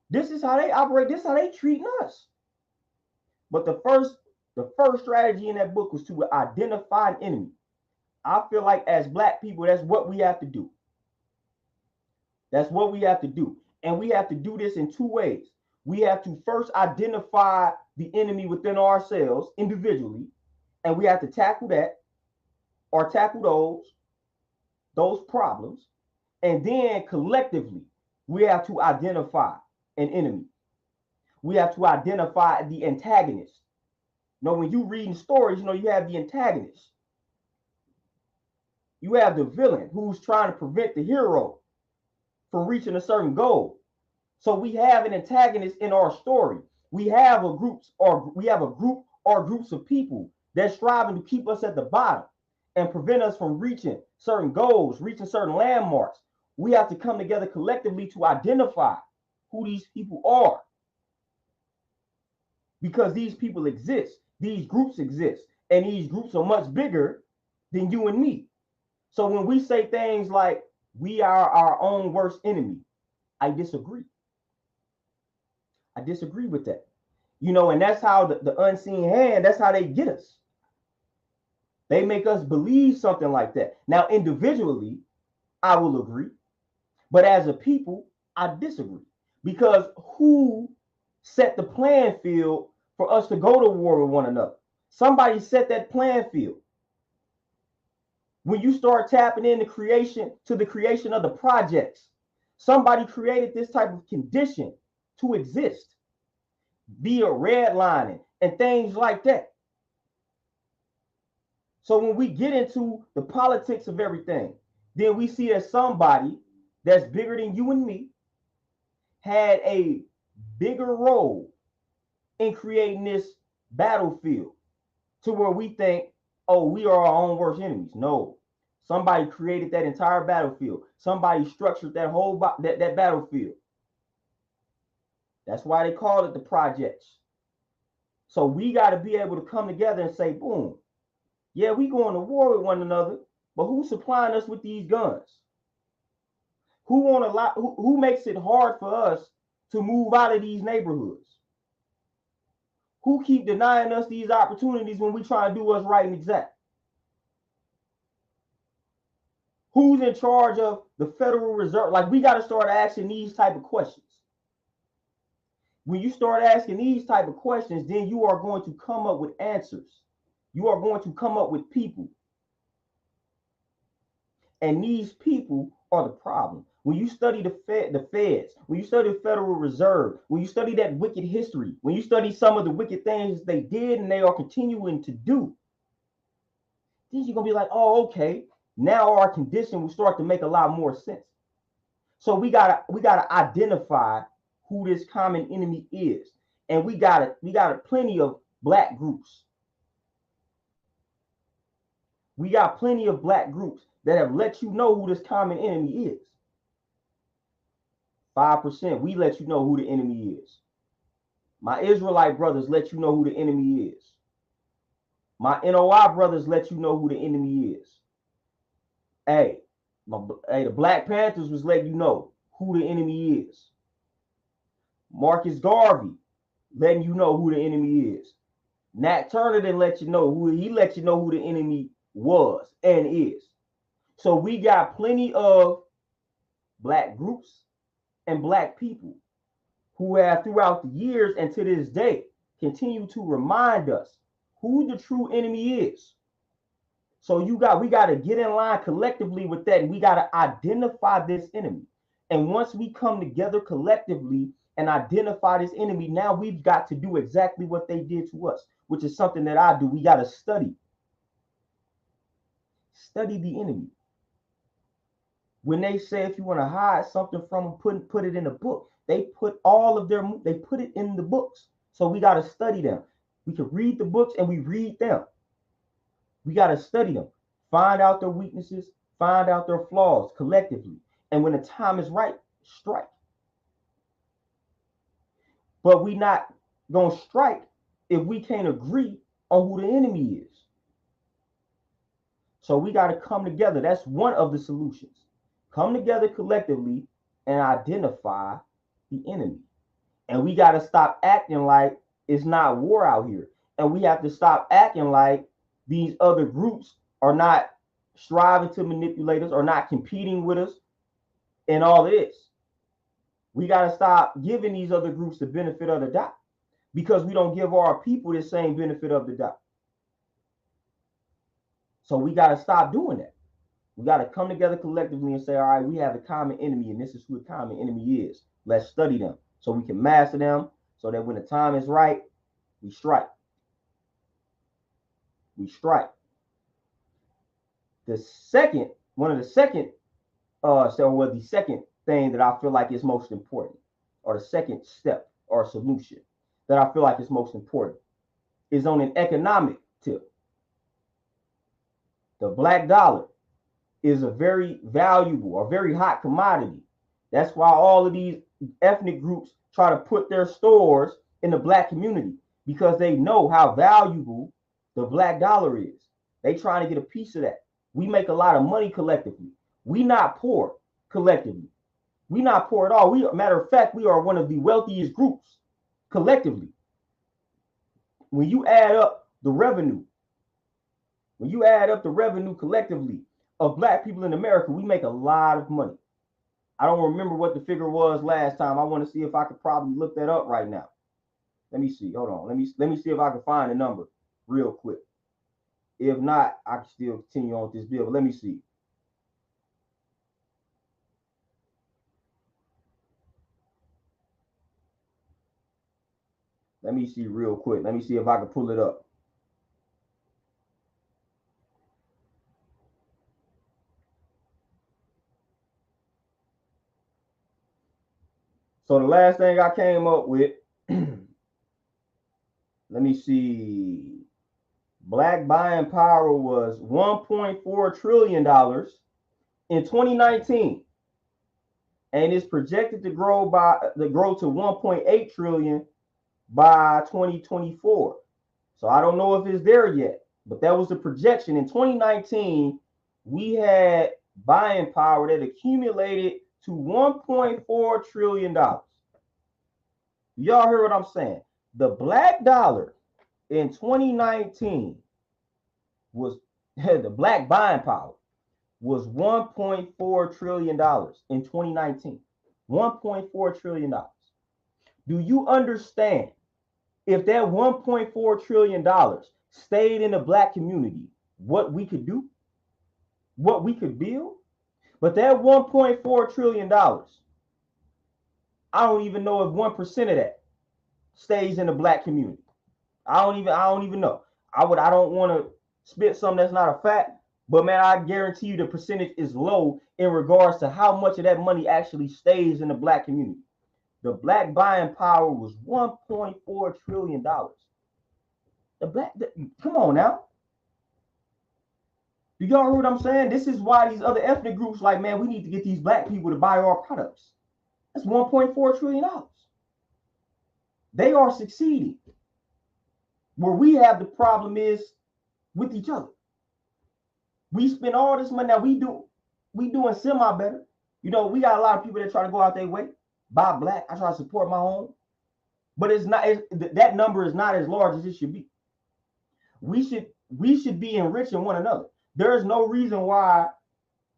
This is how they operate. This is how they treat us. But the first strategy in that book was to identify an enemy. I feel like as Black people, that's what we have to do. That's what we have to do. And we have to do this in two ways. We have to first identify the enemy within ourselves individually, and we have to tackle that or tackle those problems. And then collectively, we have to identify an enemy. We have to identify the antagonist. When you reading stories, you have the antagonist. You have the villain who's trying to prevent the hero from reaching a certain goal. So we have an antagonist in our story. We have a group or groups of people that's striving to keep us at the bottom. and prevent us from reaching certain goals, reaching certain landmarks. We have to come together collectively to identify who these people are, because these people exist, these groups exist, and these groups are much bigger than you and me. So when we say things like we are our own worst enemy, I disagree. I disagree with that. And that's how the unseen hand, that's how they get us. They make us believe something like that. Now, individually, I will agree, but as a people, I disagree, because who set the playing field for us to go to war with one another? Somebody set that playing field. When you start tapping into the creation of the projects, somebody created this type of condition to exist via redlining and things like that. So when we get into the politics of everything, then we see that somebody that's bigger than you and me had a bigger role in creating this battlefield to where we think, oh, we are our own worst enemies. No, somebody created that entire battlefield. Somebody structured that whole that battlefield. That's why they call it the projects. So we got to be able to come together and say, boom, yeah, we going to war with one another, but who's supplying us with these guns? Who makes it hard for us to move out of these neighborhoods? Who keep denying us these opportunities when we try to do what's right and exact? Who's in charge of the Federal Reserve? Like, we got to start asking these type of questions. When you start asking these type of questions, then you are going to come up with answers. You are going to come up with people. And these people are the problem. When you study the feds, when you study the Federal Reserve, when you study that wicked history, when you study some of the wicked things they did and they are continuing to do, then you're going to be like, oh, okay, now our condition will start to make a lot more sense. So we gotta identify who this common enemy is. And we got plenty of black groups. We got plenty of black groups that have let you know who this common enemy is. 5%, we let you know who the enemy is. My Israelite brothers let you know who the enemy is. My NOI brothers let you know who the enemy is. Hey, the Black Panthers was letting you know who the enemy is. Marcus Garvey letting you know who the enemy is. Nat Turner didn't let you know who the enemy was and is. So we got plenty of black groups and black people who have throughout the years and to this day continue to remind us who the true enemy is. So we got to get in line collectively with that, and we got to identify this enemy. And once we come together collectively and identify this enemy, now we've got to do exactly what they did to us, which is something that I do. We got to study the enemy. When they say if you want to hide something from them, put it in a book. They put it in the books. So we got to study them. We can read the books and we read them. We got to study them, find out their weaknesses, find out their flaws collectively. And when the time is right, strike. But we not going to strike if we can't agree on who the enemy is. So we got to come together. That's one of the solutions. Come together collectively and identify the enemy. And we got to stop acting like it's not war out here. And we have to stop acting like these other groups are not striving to manipulate us or not competing with us and all this. We got to stop giving these other groups the benefit of the doubt, because we don't give our people the same benefit of the doubt. So we got to stop doing that. We got to come together collectively and say, all right, we have a common enemy, and this is who the common enemy is. Let's study them so we can master them, so that when the time is right, we strike. We strike. The second thing that I feel like is most important, or the second step or solution that I feel like is most important, is on an economic tip. The black dollar is a very valuable or very hot commodity. That's why all of these ethnic groups try to put their stores in the black community, because they know how valuable the black dollar is. They trying to get a piece of that. We make a lot of money collectively. We not poor collectively. We not poor at all. We, matter of fact, we are one of the wealthiest groups collectively. When you add up the revenue, collectively of black people in America, we make a lot of money. I don't remember what the figure was last time. I want to see if I could probably look that up right now. Let me see. Hold on. Let me see if I can find a number real quick. If not, I can still continue on with this bill. But let me see. Let me see real quick. Let me see if I can pull it up. So the last thing I came up with, let me see. Black buying power was $1.4 trillion in 2019, and it's projected to grow to 1.8 trillion by 2024. So I don't know if it's there yet, but that was the projection. In 2019, we had buying power that accumulated to $1.4 trillion. Y'all heard what I'm saying? The black dollar in 2019 was the black buying power was $1.4 trillion in 2019. $1.4 trillion. Do you understand? If that $1.4 trillion stayed in the black community, what we could do, what we could build? But that $1.4 trillion, I don't even know if 1% of that stays in the black community. I don't even know. I don't want to spit something that's not a fact, but man, I guarantee you the percentage is low in regards to how much of that money actually stays in the black community. The black buying power was $1.4 trillion. Come on now. Do y'all hear what I'm saying? This is why these other ethnic groups like, man, we need to get these black people to buy our products. That's $1.4 trillion. They are succeeding. Where we have the problem is with each other. We spend all this money. Now we doing semi better. You know, we got a lot of people that try to go out their way, buy black. I try to support my home. But that number is not as large as it should be. We should be enriching one another. There is no reason why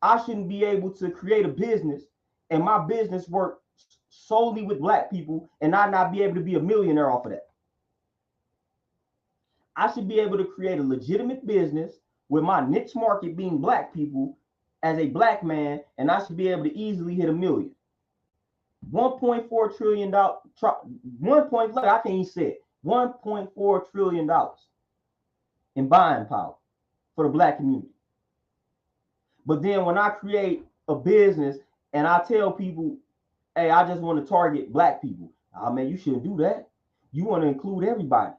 I shouldn't be able to create a business and my business work solely with black people and I not be able to be a millionaire off of that. I should be able to create a legitimate business with my niche market being black people as a black man, and I should be able to easily hit $1 million. $1.4 trillion. I can't even say it. $1.4 trillion in buying power for the black community. But then when I create a business and I tell people, hey, I just want to target black people. Oh man, you shouldn't do that. You want to include everybody.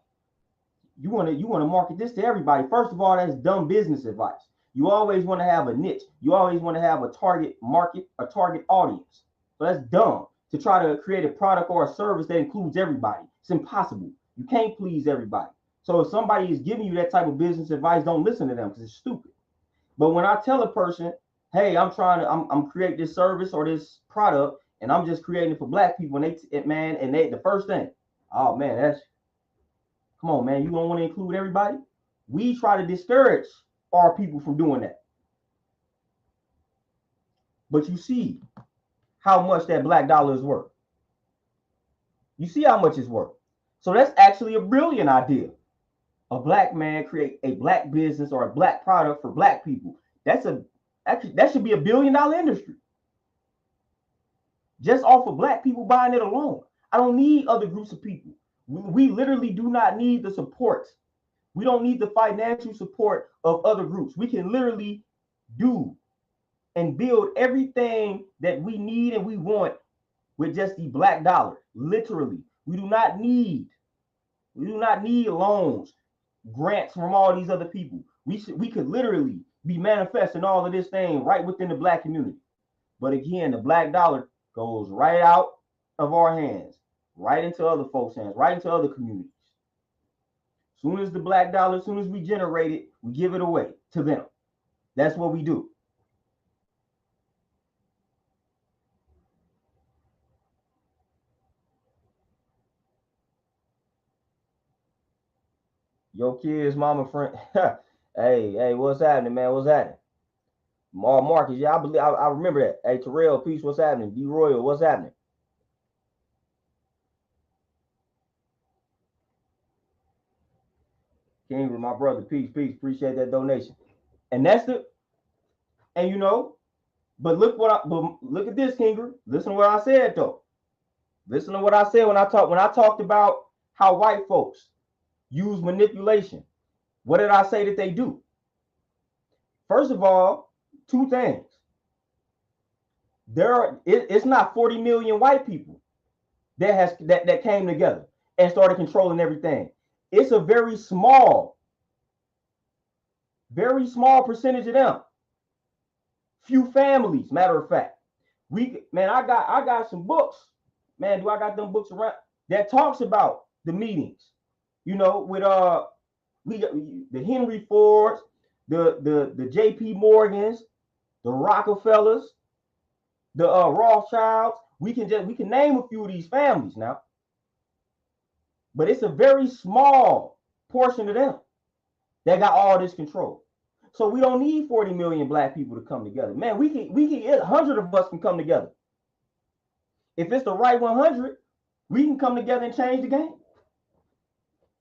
You want to market this to everybody. First of all, that's dumb business advice. You always want to have a niche. You always want to have a target market, a target audience. So that's dumb to try to create a product or a service that includes everybody. It's impossible. You can't please everybody. So if somebody is giving you that type of business advice, don't listen to them because it's stupid. But when I tell a person, hey, I'm creating this service or this product and I'm just creating it for black people, and the first thing, oh man, come on, man, you don't want to include everybody? We try to discourage our people from doing that. But you see how much that black dollar is worth. You see how much it's worth. So that's actually a brilliant idea. A black man create a black business or a black product for black people. That should be $1 billion industry. Just off of black people buying it alone. I don't need other groups of people. We literally do not need the support. We don't need the financial support of other groups. We can literally do and build everything that we need and we want with just the black dollar. Literally. We do not need loans, grants from all these other people. We could literally be manifesting all of this thing right within the black community. But again, the black dollar goes right out of our hands, right into other folks' hands, right into other communities. Soon as the black dollar, as soon as we generate it, we give it away to them. That's what we do. Your kids, mama, friend. Hey, what's happening, man? What's happening? Marcus, yeah, I believe I remember that. Hey, Terrell, peace, what's happening? D Royal, what's happening? King, my brother, peace, appreciate that donation. And that's the, and you know, but look at this, Kinger. Listen to what I said though. Listen to what I said when I talked about how white folks use manipulation. What did I say that they do? First of all, two things. It's not 40 million white people that came together and started controlling everything. It's a very small percentage of them. Few families, matter of fact. I got some books. Man, do I got them books around that talks about the meetings? You know, with the Henry Fords, the J.P. Morgans, the Rockefellers, the Rothschilds. We can name a few of these families now, but it's a very small portion of them that got all this control. So we don't need 40 million black people to come together. Man, we can 100 of us can come together. If it's the right 100, we can come together and change the game.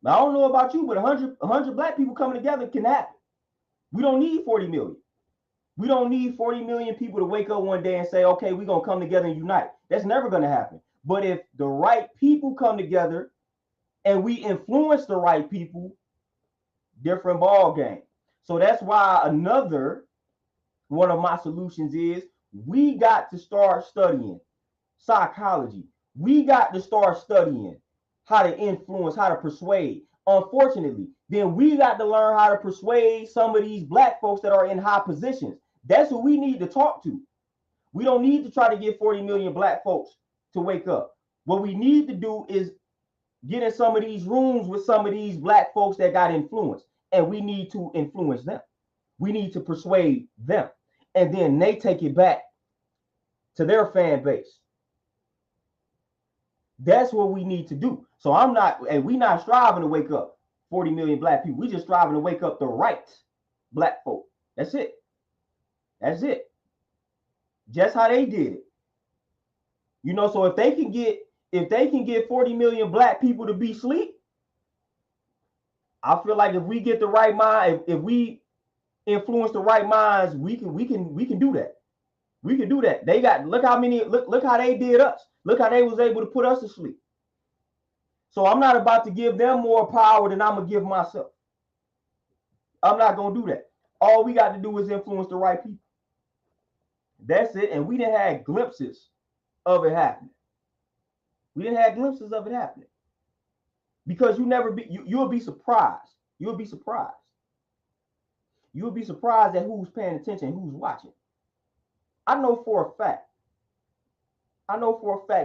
Now, I don't know about you, but 100 black people coming together can happen. We don't need 40 million. We don't need 40 million people to wake up one day and say, okay, we're going to come together and unite. That's never going to happen. But if the right people come together and we influence the right people, different ball game. So that's why another one of my solutions is we got to start studying psychology. We got to start studying how to influence, how to persuade. Unfortunately, then we got to learn how to persuade some of these black folks that are in high positions. That's who we need to talk to. We don't need to try to get 40 million black folks to wake up. What we need to do is get in some of these rooms with some of these black folks that got influence, and we need to influence them. We need to persuade them, and then they take it back to their fan base. That's what we need to do. So we're not striving to wake up 40 million black people. We just striving to wake up the right black folk. That's it. That's it. Just how they did it. You know, so if they can get 40 million black people to be asleep, I feel like if we get the right mind, if we influence the right minds, we can do that. We can do that. They got look how they did us. Look how they was able to put us to sleep. So I'm not about to give them more power than I'm gonna give myself. I'm not gonna do that. All we got to do is influence the right people. That's it. And we didn't have glimpses of it happening. We didn't have glimpses of it happening. Because you'll be surprised. You'll be surprised. You'll be surprised at who's paying attention, who's watching. I know for a fact, and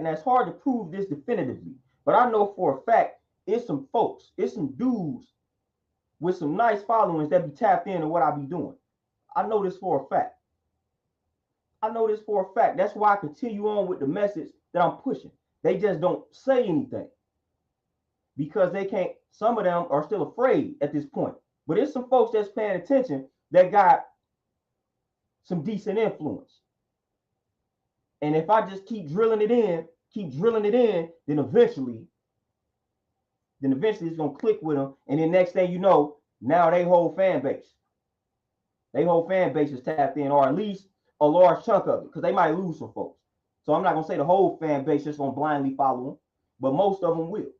it's hard to prove this definitively, but I know for a fact it's some folks, it's some dudes with some nice followings that be tapped into what I be doing. I know this for a fact. That's why I continue on with the message that I'm pushing. They just don't say anything because they can't. Some of them are still afraid at this point. But it's some folks that's paying attention that got some decent influence. And if I just keep drilling it in, then eventually it's gonna click with them. And then next thing you know, now they whole fan base is tapped in, or at least a large chunk of it, because they might lose some folks. So I'm not gonna say the whole fan base just gonna blindly follow them, but most of them will.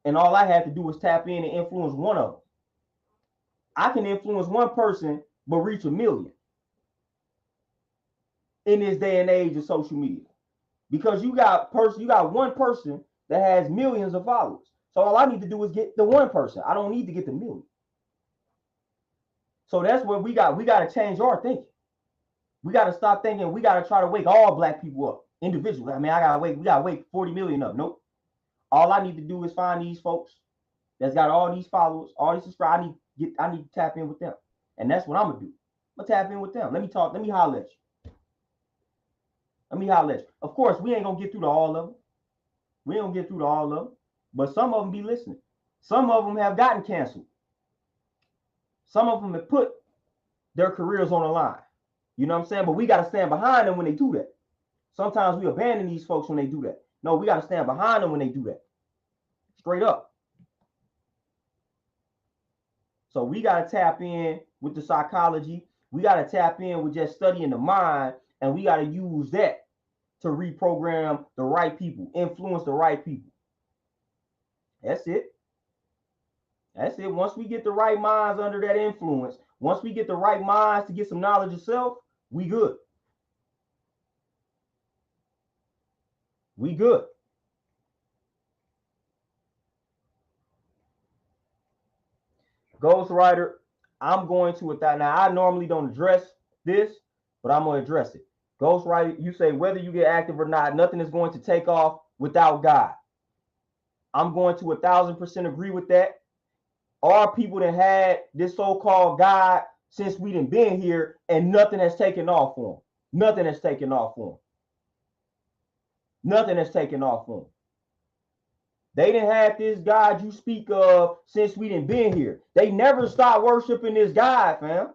And all I have to do is tap in and influence one of them. I can influence one person, but reach a million in this day and age of social media, because you got one person that has millions of followers. So all I need to do is get the one person. I don't need to get the million. So that's what we got to change our thinking. We got to stop thinking we got to try to wake all black people up individually. I mean, we got to wake 40 million up. Nope. All I need to do is find these folks that's got all these followers, all these subscribers. I need to tap in with them. And that's what I'm going to do. I'm going to tap in with them. Let me talk. Let me holler at you. Let me holler at you. Of course, we ain't going to get through to all of them. We ain't going to get through to all of them. But some of them be listening. Some of them have gotten canceled. Some of them have put their careers on the line. You know what I'm saying? But we got to stand behind them when they do that. Sometimes we abandon these folks when they do that. No, we got to stand behind them when they do that. Straight up. So we got to tap in with the psychology. We got to tap in with just studying the mind. And we got to use that to reprogram the right people, influence the right people. That's it. That's it. Once we get the right minds under that influence, once we get the right minds to get some knowledge of self, we good. We good. Ghostwriter, I'm going to with that. Now, I normally don't address this, but I'm going to address it. Ghostwriter, you say whether you get active or not, nothing is going to take off without God. I'm going to 1,000% agree with that. Our people that had this so-called God since we done been here, and nothing has taken off for them. Nothing has taken off for them. Nothing has taken off for them. They didn't have this God you speak of since we done been here. They never stopped worshiping this God, fam.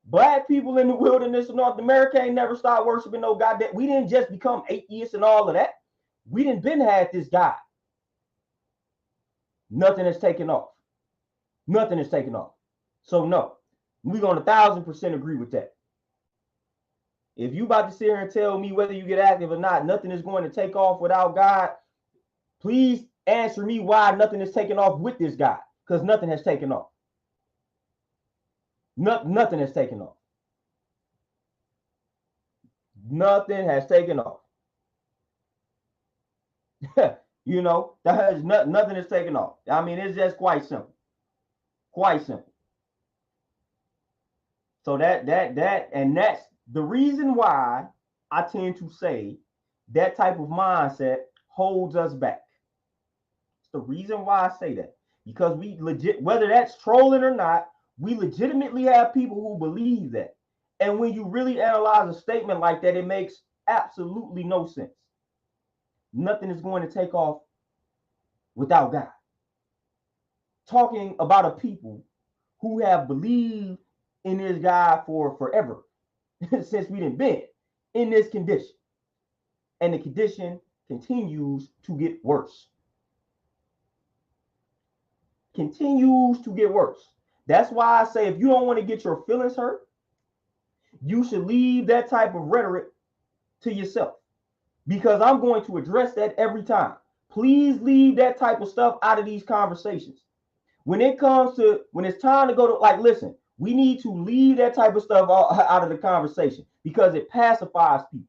Black people in the wilderness of North America ain't never stopped worshiping no God. That we didn't just become atheists and all of that. We didn't been had this God. Nothing has taken off. Nothing is taken off. So no, we're going to 1,000% agree with that. If you about to sit here and tell me whether you get active or not, nothing is going to take off without God, please answer me why nothing is taken off with this God, because nothing has taken off. Nothing has taken off. Nothing has taken off. You know, nothing is taken off. I mean, it's just quite simple. Quite simple. So that's the reason why I tend to say that type of mindset holds us back. It's the reason why I say that. Because we legit, whether that's trolling or not, we legitimately have people who believe that. And when you really analyze a statement like that, it makes absolutely no sense. Nothing is going to take off without God. Talking about a people who have believed in this God for forever, since we done been in this condition. And the condition continues to get worse. Continues to get worse. That's why I say if you don't want to get your feelings hurt, you should leave that type of rhetoric to yourself. Because I'm going to address that every time. Please leave that type of stuff out of these conversations. When it's time to go to, like, listen, we need to leave that type of stuff out of the conversation because it pacifies people.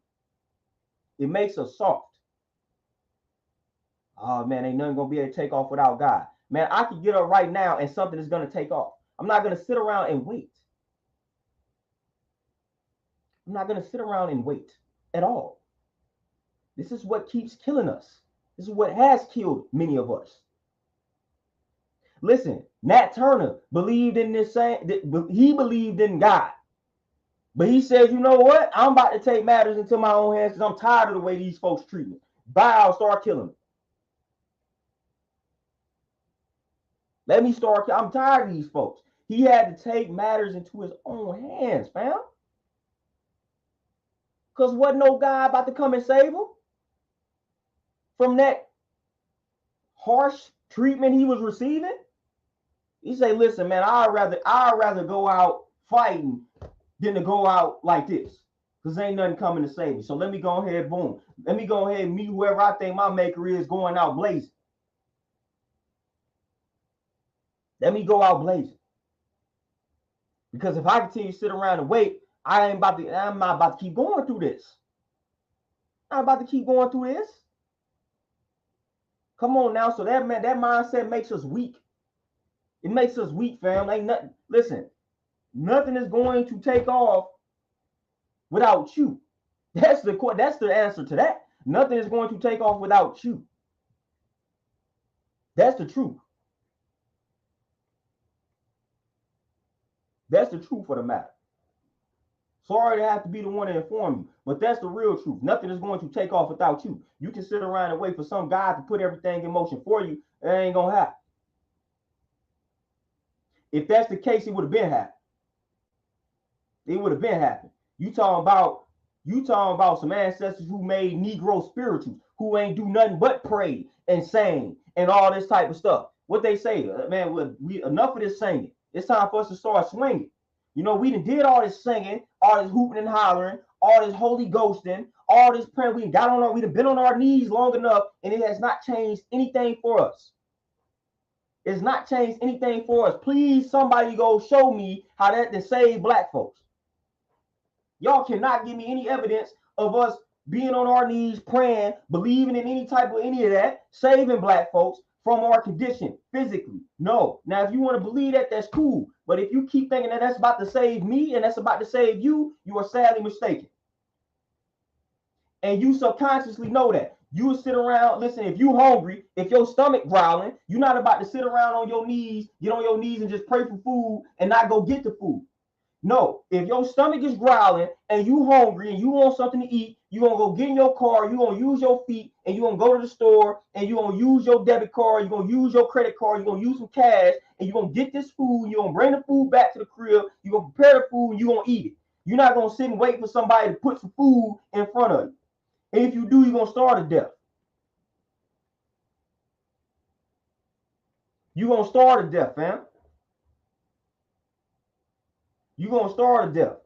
It makes us soft. Oh, man, ain't nothing going to be able to take off without God. Man, I could get up right now and something is going to take off. I'm not going to sit around and wait. I'm not going to sit around and wait at all. This is what keeps killing us. This is what has killed many of us. Listen, Nat Turner believed in this same, he believed in God. But he said, you know what? I'm about to take matters into my own hands because I'm tired of the way these folks treat me. I'll start killing them. Let me start. I'm tired of these folks. He had to take matters into his own hands, fam. Because wasn't no guy about to come and save him from that harsh treatment he was receiving. He say, listen, man, I'd rather go out fighting than to go out like this. Because ain't nothing coming to save me. So let me go ahead, boom. Let me go ahead and meet whoever I think my maker is going out blazing. Let me go out blazing. Because if I continue to sit around and wait, I'm not about to keep going through this. I'm about to keep going through this. Come on now. So that mindset makes us weak. It makes us weak, fam. Ain't nothing. Listen, Nothing is going to take off without you. That's the answer to that. Nothing is going to take off without you. That's the truth. That's the truth of the matter. Sorry to have to be the one to inform you, but that's the real truth. Nothing is going to take off without you. You can sit around and wait for some guy to put everything in motion for you. It ain't gonna happen. If that's the case, it would have been happening. It would have been happening. You talking about some ancestors who made Negro spirituals, who ain't do nothing but pray and sing and all this type of stuff. What they say, man, we enough of this singing. It's time for us to start swinging. You know, we done did all this singing, all this hooping and hollering, all this Holy Ghosting, all this praying. We done been on our knees long enough, and it has not changed anything for us. It's not changed anything for us. Please, somebody go show me how that can save black folks. Y'all cannot give me any evidence of us being on our knees, praying, believing in any of that, saving black folks from our condition physically. No. Now, if you want to believe that, that's cool. But if you keep thinking that that's about to save me and that's about to save you, you are sadly mistaken. And you subconsciously know that. You will sit around, listen, if you hungry, if your stomach growling, you're not about to sit around on your knees, get on your knees and just pray for food and not go get the food. No, if your stomach is growling and you hungry and you want something to eat, you're going to go get in your car, you're going to use your feet, and you're going to go to the store, and you're going to use your debit card, you're going to use your credit card, you're going to use some cash, and you're going to get this food, you're going to bring the food back to the crib, you're going to prepare the food, and you're going to eat it. You're not going to sit and wait for somebody to put some food in front of you. And if you do, you're going to starve to death. You're going to starve to death, fam. You're going to starve to death.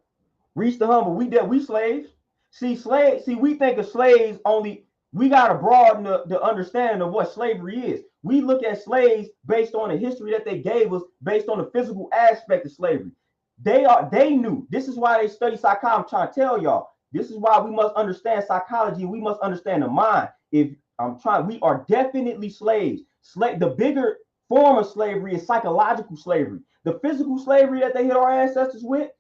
Reach the humble. We slaves. See, we think of slaves only. We got to broaden the understanding of what slavery is. We look at slaves based on the history that they gave us, based on the physical aspect of slavery. They knew. This is why they study psychology. I'm trying to tell y'all. This is why we must understand psychology. We must understand the mind. We are definitely slaves. The bigger form of slavery is psychological slavery. The physical slavery that they hit our ancestors with,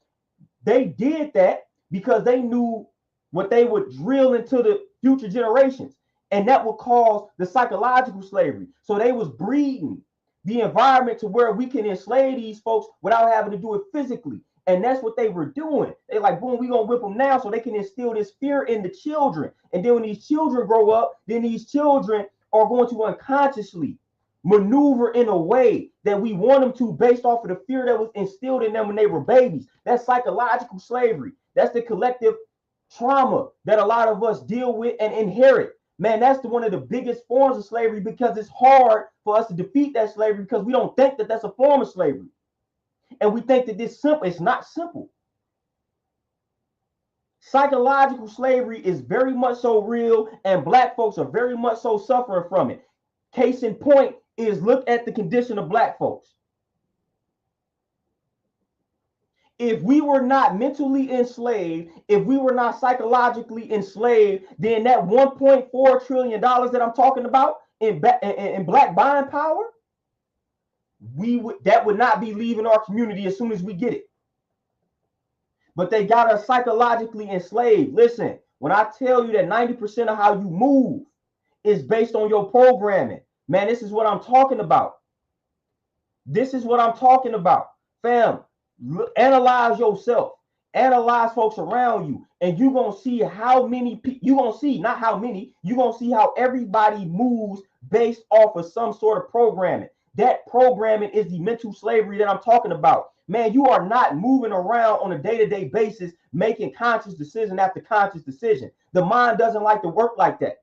they did that because they knew what they would drill into the future generations, and that would cause the psychological slavery. So they was breeding the environment to where we can enslave these folks without having to do it physically, and that's what they were doing. They like, boom, we gonna whip them now so they can instill this fear in the children, and then when these children grow up, then these children are going to unconsciously maneuver in a way that we want them to based off of the fear that was instilled in them when they were babies. That's psychological slavery. That's the collective trauma that a lot of us deal with and inherit. Man, that's one of the biggest forms of slavery, because it's hard for us to defeat that slavery because we don't think that that's a form of slavery. And we think that this simple. It's not simple. Psychological slavery is very much so real, and black folks are very much so suffering from it. Case in point is look at the condition of black folks. If we were not mentally enslaved, if we were not psychologically enslaved, then that $1.4 trillion that I'm talking about in black buying power, that would not be leaving our community as soon as we get it. But they got us psychologically enslaved. Listen, when I tell you that 90% of how you move is based on your programming, man, this is what I'm talking about. This is what I'm talking about. Fam, analyze yourself. Analyze folks around you. And you're going to see how many people, you're going to see, not how many, you're going to see how everybody moves based off of some sort of programming. That programming is the mental slavery that I'm talking about. Man, you are not moving around on a day-to-day basis making conscious decision after conscious decision. The mind doesn't like to work like that.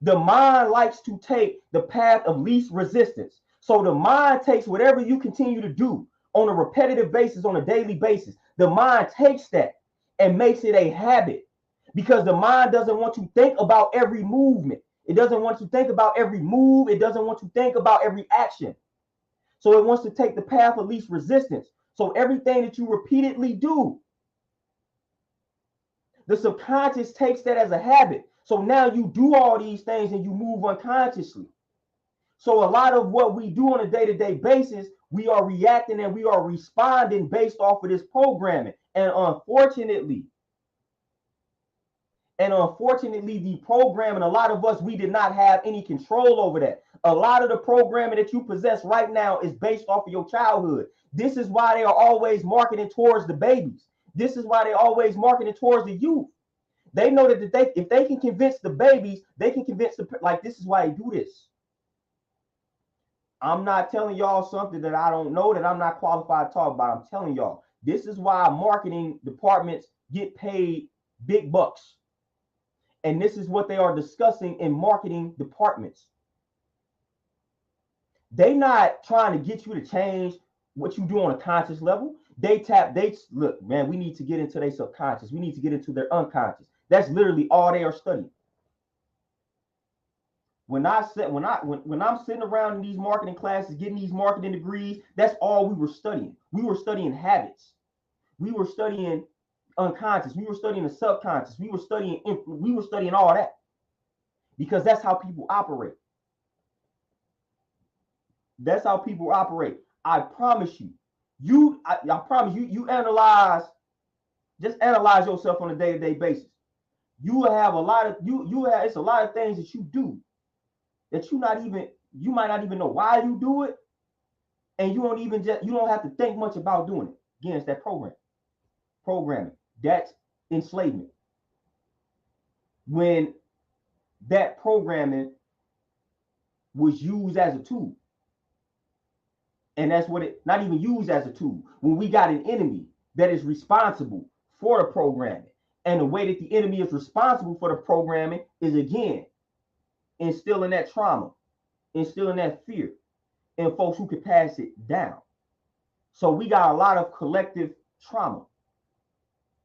The mind likes to take the path of least resistance. So the mind takes whatever you continue to do on a repetitive basis, on a daily basis. The mind takes that and makes it a habit, because the mind doesn't want to think about every movement. It doesn't want to think about every move. It doesn't want to think about every action. So it wants to take the path of least resistance. So everything that you repeatedly do, the subconscious takes that as a habit. So now you do all these things and you move unconsciously. So a lot of what we do on a day-to-day basis, We are reacting and we are responding based off of this programming. And unfortunately, the programming, a lot of us, we did not have any control over that. A lot of the programming that you possess right now is based off of your childhood. This is why they are always marketing towards the babies. This is why they're always marketing towards the youth. They know that if they can convince the babies, they can convince this is why they do this. I'm not telling y'all something that I don't know, that I'm not qualified to talk about. I'm telling y'all, this is why marketing departments get paid big bucks. And this is what they are discussing in marketing departments. They not trying to get you to change what you do on a conscious level. They look, man, we need to get into their subconscious. We need to get into their unconscious. That's literally all they are studying. When I'm sitting around in these marketing classes, getting these marketing degrees, that's all we were studying. We were studying habits. We were studying unconscious. We were studying the subconscious. We were studying all that, because that's how people operate. That's how people operate. I promise you. I promise you. You analyze yourself on a day-to-day basis. You will have a lot of it's a lot of things that you do that you might not even know why you do it, and you don't have to think much about doing it. Again, it's that programming. That's enslavement. When that programming was used as a tool. And that's what not even used as a tool. When we got an enemy that is responsible for the programming. And the way that the enemy is responsible for the programming is, again, instilling that trauma, instilling that fear in folks who can pass it down. So we got a lot of collective trauma,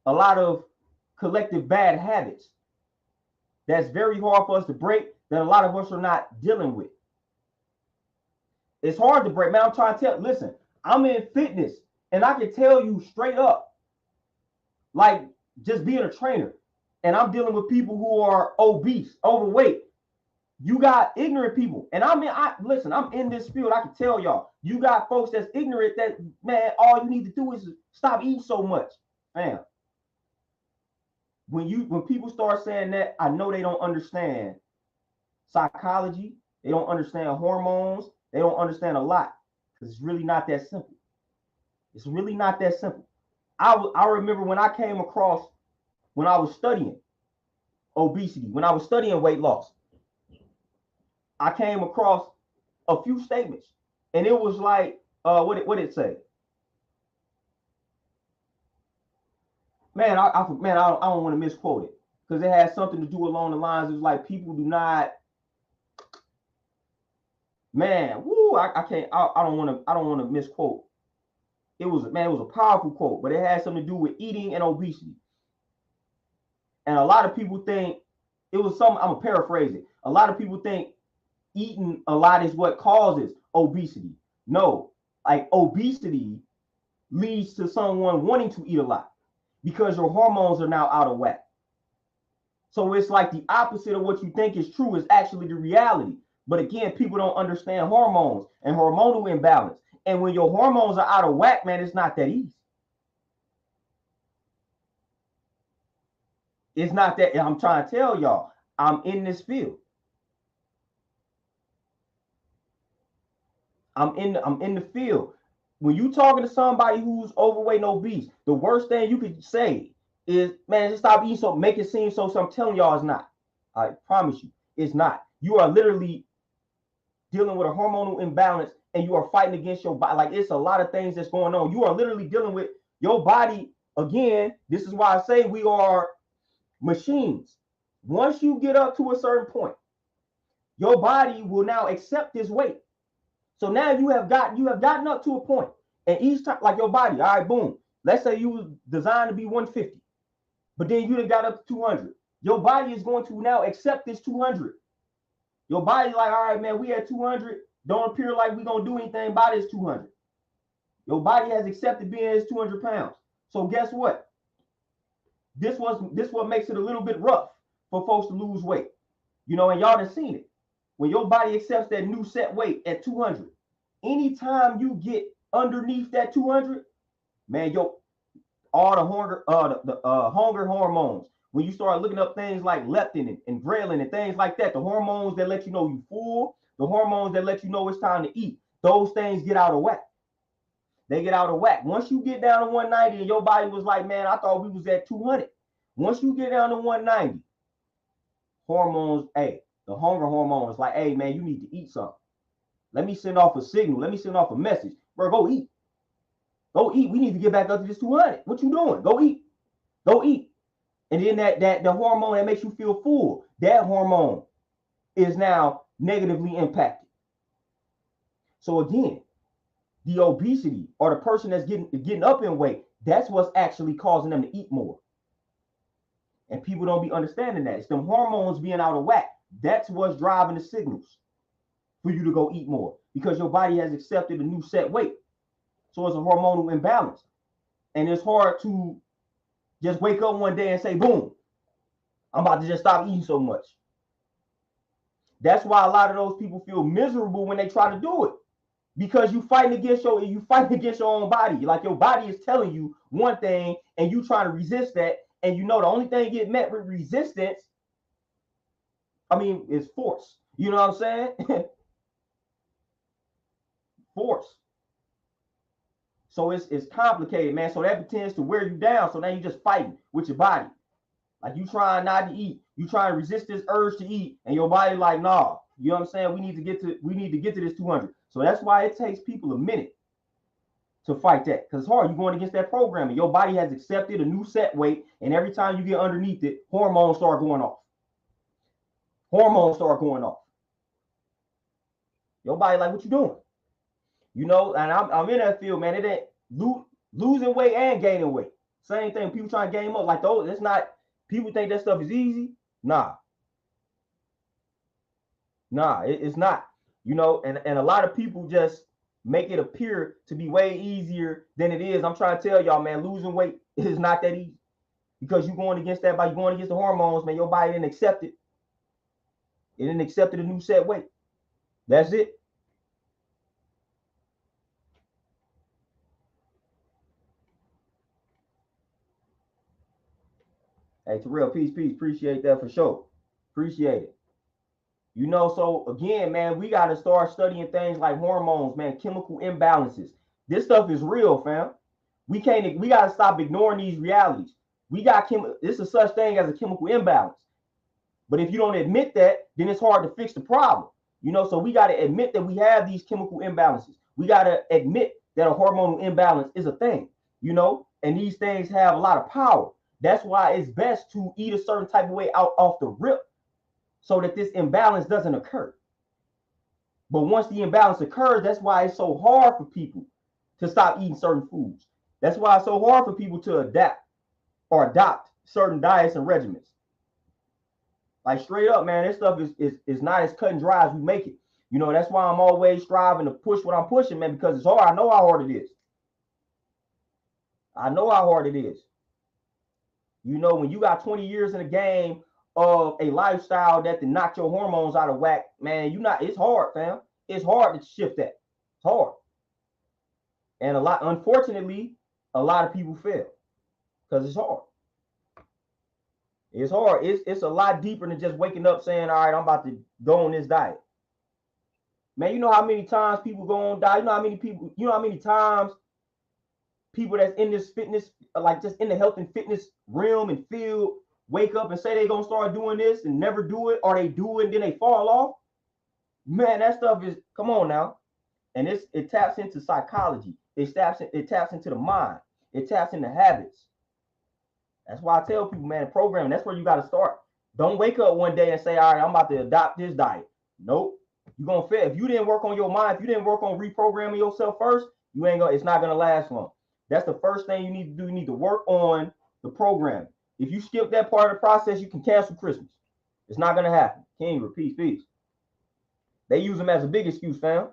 a lot of collective bad habits that's very hard for us to break, that a lot of us are not dealing with. It's hard to break, man. I'm trying to tell, listen, I'm in fitness, and I can tell you straight up, like just being a trainer, and I'm dealing with people who are obese, overweight. You got ignorant people, and I'm in this field. I can tell y'all, you got folks that's ignorant that, man, all you need to do is stop eating so much. Man, when people start saying that, I know they don't understand psychology. They don't understand hormones. They don't understand a lot, because it's really not that simple. It's really not that simple. I remember when I came across, when I was studying obesity, when I was studying weight loss, I came across a few statements, and it was like, what did it say? Man, I don't want to misquote it, because it has something to do along the lines of like, people do not. Man, woo, I can't. I don't want to misquote. It was a powerful quote, but it had something to do with eating and obesity. And a lot of people think it was something. I'm gonna paraphrase it. A lot of people think eating a lot is what causes obesity. No, like obesity leads to someone wanting to eat a lot because your hormones are now out of whack. So it's like the opposite of what you think is true is actually the reality. But again, people don't understand hormones and hormonal imbalance. And when your hormones are out of whack, man, it's not that easy. It's not that. I'm trying to tell y'all, I'm in this field. I'm in the field. When you talking to somebody who's overweight and obese, the worst thing you could say is, man, just stop eating so, make it seem so. So I'm telling y'all, it's not. I promise you, it's not. You are literally dealing with a hormonal imbalance, and you are fighting against your body. Like, it's a lot of things that's going on. You are literally dealing with your body. Again, this is why I say we are machines. Once you get up to a certain point, your body will now accept this weight. So now you have gotten up to a point, and each time, like your body, all right, boom. Let's say you was designed to be 150, but then you done got up to 200. Your body is going to now accept this 200. Your body like, all right, man, we at 200. Don't appear like we're going to do anything by this 200. Your body has accepted being as 200 pounds. So guess what? This what makes it a little bit rough for folks to lose weight. You know, and y'all done seen it. When your body accepts that new set weight at 200, anytime you get underneath that 200, man, all the hunger hormones. When you start looking up things like leptin and ghrelin and things like that, the hormones that let you know you full, the hormones that let you know it's time to eat, those things get out of whack. They get out of whack. Once you get down to 190 and your body was like, man, I thought we was at 200. Once you get down to 190, hormones, hey, the hunger hormone is like, hey, man, you need to eat something. Let me send off a signal. Let me send off a message. Bro, go eat. Go eat. We need to get back up to this 200. What you doing? Go eat. Go eat. And then the hormone that makes you feel full, that hormone is now negatively impacted. So again, the obesity or the person that's getting up in weight, that's what's actually causing them to eat more. And people don't be understanding that. It's them hormones being out of whack. That's what's driving the signals for you to go eat more, because your body has accepted a new set weight. So it's a hormonal imbalance. And it's hard to just wake up one day and say, boom, I'm about to just stop eating so much. That's why a lot of those people feel miserable when they try to do it, because you fighting against your own body. Like, your body is telling you one thing and you trying to resist that. And you know the only thing get met with resistance, is force. You know what I'm saying? Force. So it's complicated, man. So that tends to wear you down. So now you're just fighting with your body. Like, you trying not to eat. You trying to resist this urge to eat. And your body like, nah. You know what I'm saying? We need to get to this 200. So that's why it takes people a minute to fight that, because it's hard. You're going against that programming. Your body has accepted a new set weight, and every time you get underneath it, hormones start going off. Hormones start going off. Your body like, what you doing? You know, and I'm in that field, man. It ain't losing weight and gaining weight. Same thing. People trying to gain up like those. It's not. People think that stuff is easy. Nah, it's not. You know, and a lot of people just make it appear to be way easier than it is. I'm trying to tell y'all, man, losing weight is not that easy, because you're going against that. By you going against the hormones, man, your body didn't accept it. It didn't accept a new set weight. That's it. Hey, Terrell, peace. Appreciate that for sure. Appreciate it. You know, so again, man, we got to start studying things like hormones, man, chemical imbalances. This stuff is real, fam. We got to stop ignoring these realities. This is such thing as a chemical imbalance. But if you don't admit that, then it's hard to fix the problem. You know, so we got to admit that we have these chemical imbalances. We got to admit that a hormonal imbalance is a thing, you know, and these things have a lot of power. That's why it's best to eat a certain type of way out off the rip, so that this imbalance doesn't occur. But once the imbalance occurs, that's why it's so hard for people to stop eating certain foods. That's why it's so hard for people to adapt or adopt certain diets and regimens. Like, straight up, man, this stuff is not as cut and dry as we make it. You know, that's why I'm always striving to push what I'm pushing, man, because it's hard. I know how hard it is. I know how hard it is. You know, when you got 20 years in the game of a lifestyle that to knock your hormones out of whack, man, it's hard, fam. It's hard to shift that. It's hard. And unfortunately, a lot of people fail because it's hard. It's hard. It's a lot deeper than just waking up saying, all right, I'm about to go on this diet. Man, you know how many times people go on diet? You know how many times people that's in this fitness, like just in the health and fitness realm and field, wake up and say they're going to start doing this and never do it, or they do it and then they fall off? Man, that stuff is, come on now. And it taps into psychology. It taps into the mind. It taps into habits. That's why I tell people, man, programming, that's where you got to start. Don't wake up one day and say, all right, I'm about to adopt this diet. Nope. You're going to fail. If you didn't work on your mind, if you didn't work on reprogramming yourself first, it's not going to last long. That's the first thing you need to do. You need to work on the program. If you skip that part of the process, you can cancel Christmas. It's not going to happen. King, peace. They use them as a big excuse, fam.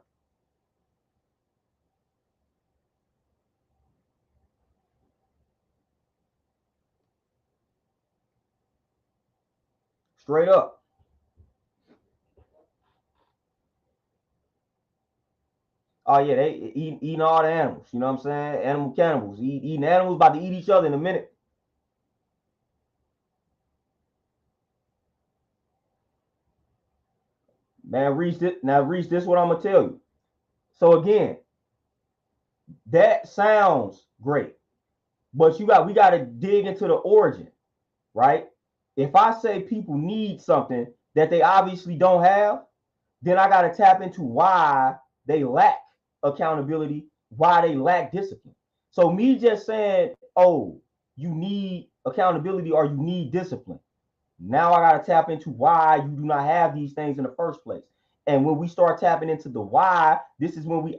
Straight up. Oh yeah, they eating all the animals. You know what I'm saying? Animal cannibals. Eating animals, about to eat each other in a minute. Man, reach it. Now reach this. What I'm gonna tell you. So again, that sounds great, but we got to dig into the origin, right? If I say people need something that they obviously don't have, then I got to tap into why they lack accountability, why they lack discipline. So me just saying, oh, you need accountability or you need discipline. Now I got to tap into why you do not have these things in the first place. And when we start tapping into the why, this is when we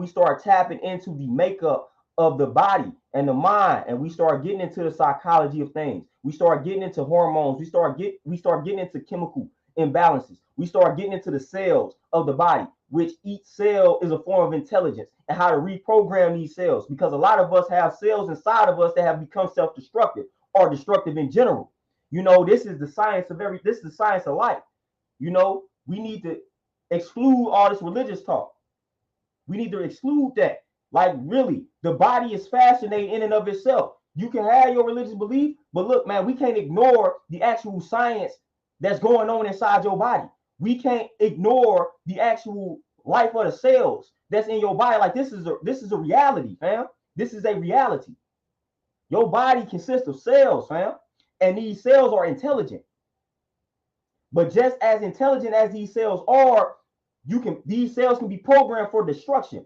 start tapping into the makeup of the body and the mind, and we start getting into the psychology of things. We start getting into hormones. We start getting into chemical imbalances. We start getting into the cells of the body, which each cell is a form of intelligence, and how to reprogram these cells. Because a lot of us have cells inside of us that have become self-destructive or destructive in general. You know, this is the science of life. You know, we need to exclude all this religious talk. We need to exclude that. Like, really, the body is fascinating in and of itself. You can have your religious belief, but look, man, we can't ignore the actual science that's going on inside your body. We can't ignore the actual life of the cells that's in your body. Like, this is a reality, fam. This is a reality. Your body consists of cells, fam, and these cells are intelligent. But just as intelligent as these cells are, these cells can be programmed for destruction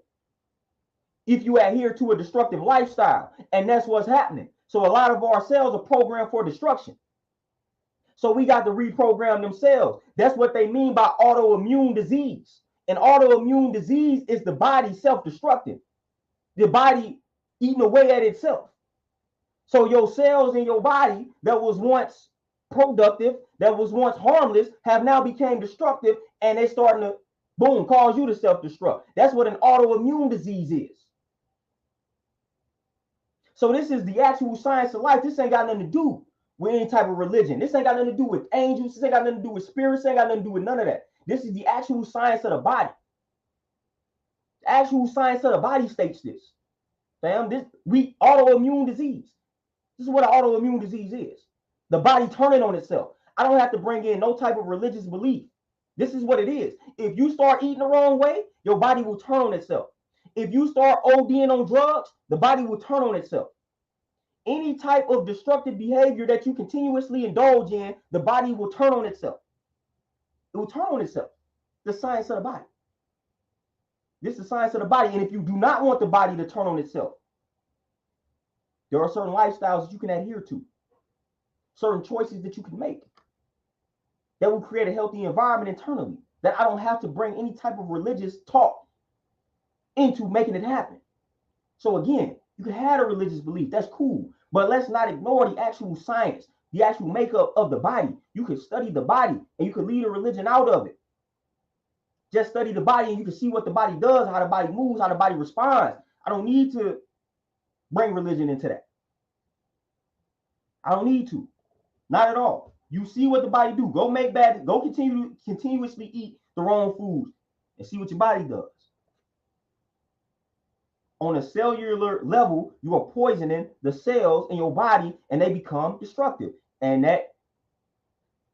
if you adhere to a destructive lifestyle. And that's what's happening. So a lot of our cells are programmed for destruction. So we got to reprogram themselves. That's what they mean by autoimmune disease. And autoimmune disease is the body self-destructing, the body eating away at itself. So your cells in your body that was once productive, that was once harmless, have now become destructive, and they're starting to, boom, cause you to self-destruct. That's what an autoimmune disease is. So this is the actual science of life. This ain't got nothing to do with any type of religion. This ain't got nothing to do with angels. This ain't got nothing to do with spirits. This ain't got nothing to do with none of that. This is the actual science of the body. The actual science of the body states this. Fam, autoimmune disease. This is what an autoimmune disease is. The body turning on itself. I don't have to bring in no type of religious belief. This is what it is. If you start eating the wrong way, your body will turn on itself. If you start ODing on drugs, the body will turn on itself. Any type of destructive behavior that you continuously indulge in, the body will turn on itself. It will turn on itself. The science of the body. This is the science of the body. And if you do not want the body to turn on itself, there are certain lifestyles that you can adhere to, certain choices that you can make that will create a healthy environment internally, that I don't have to bring any type of religious talk into making it happen. So again, you can have a religious belief, that's cool, but let's not ignore the actual science, the actual makeup of the body. You can study the body and you can lead a religion out of it. Just study the body and you can see what the body does, how the body moves, how the body responds. I don't need to bring religion into that. I don't need to. Not at all. You see what the body do. Go continuously eat the wrong foods and see what your body does. On a cellular level, you are poisoning the cells in your body and they become destructive. And that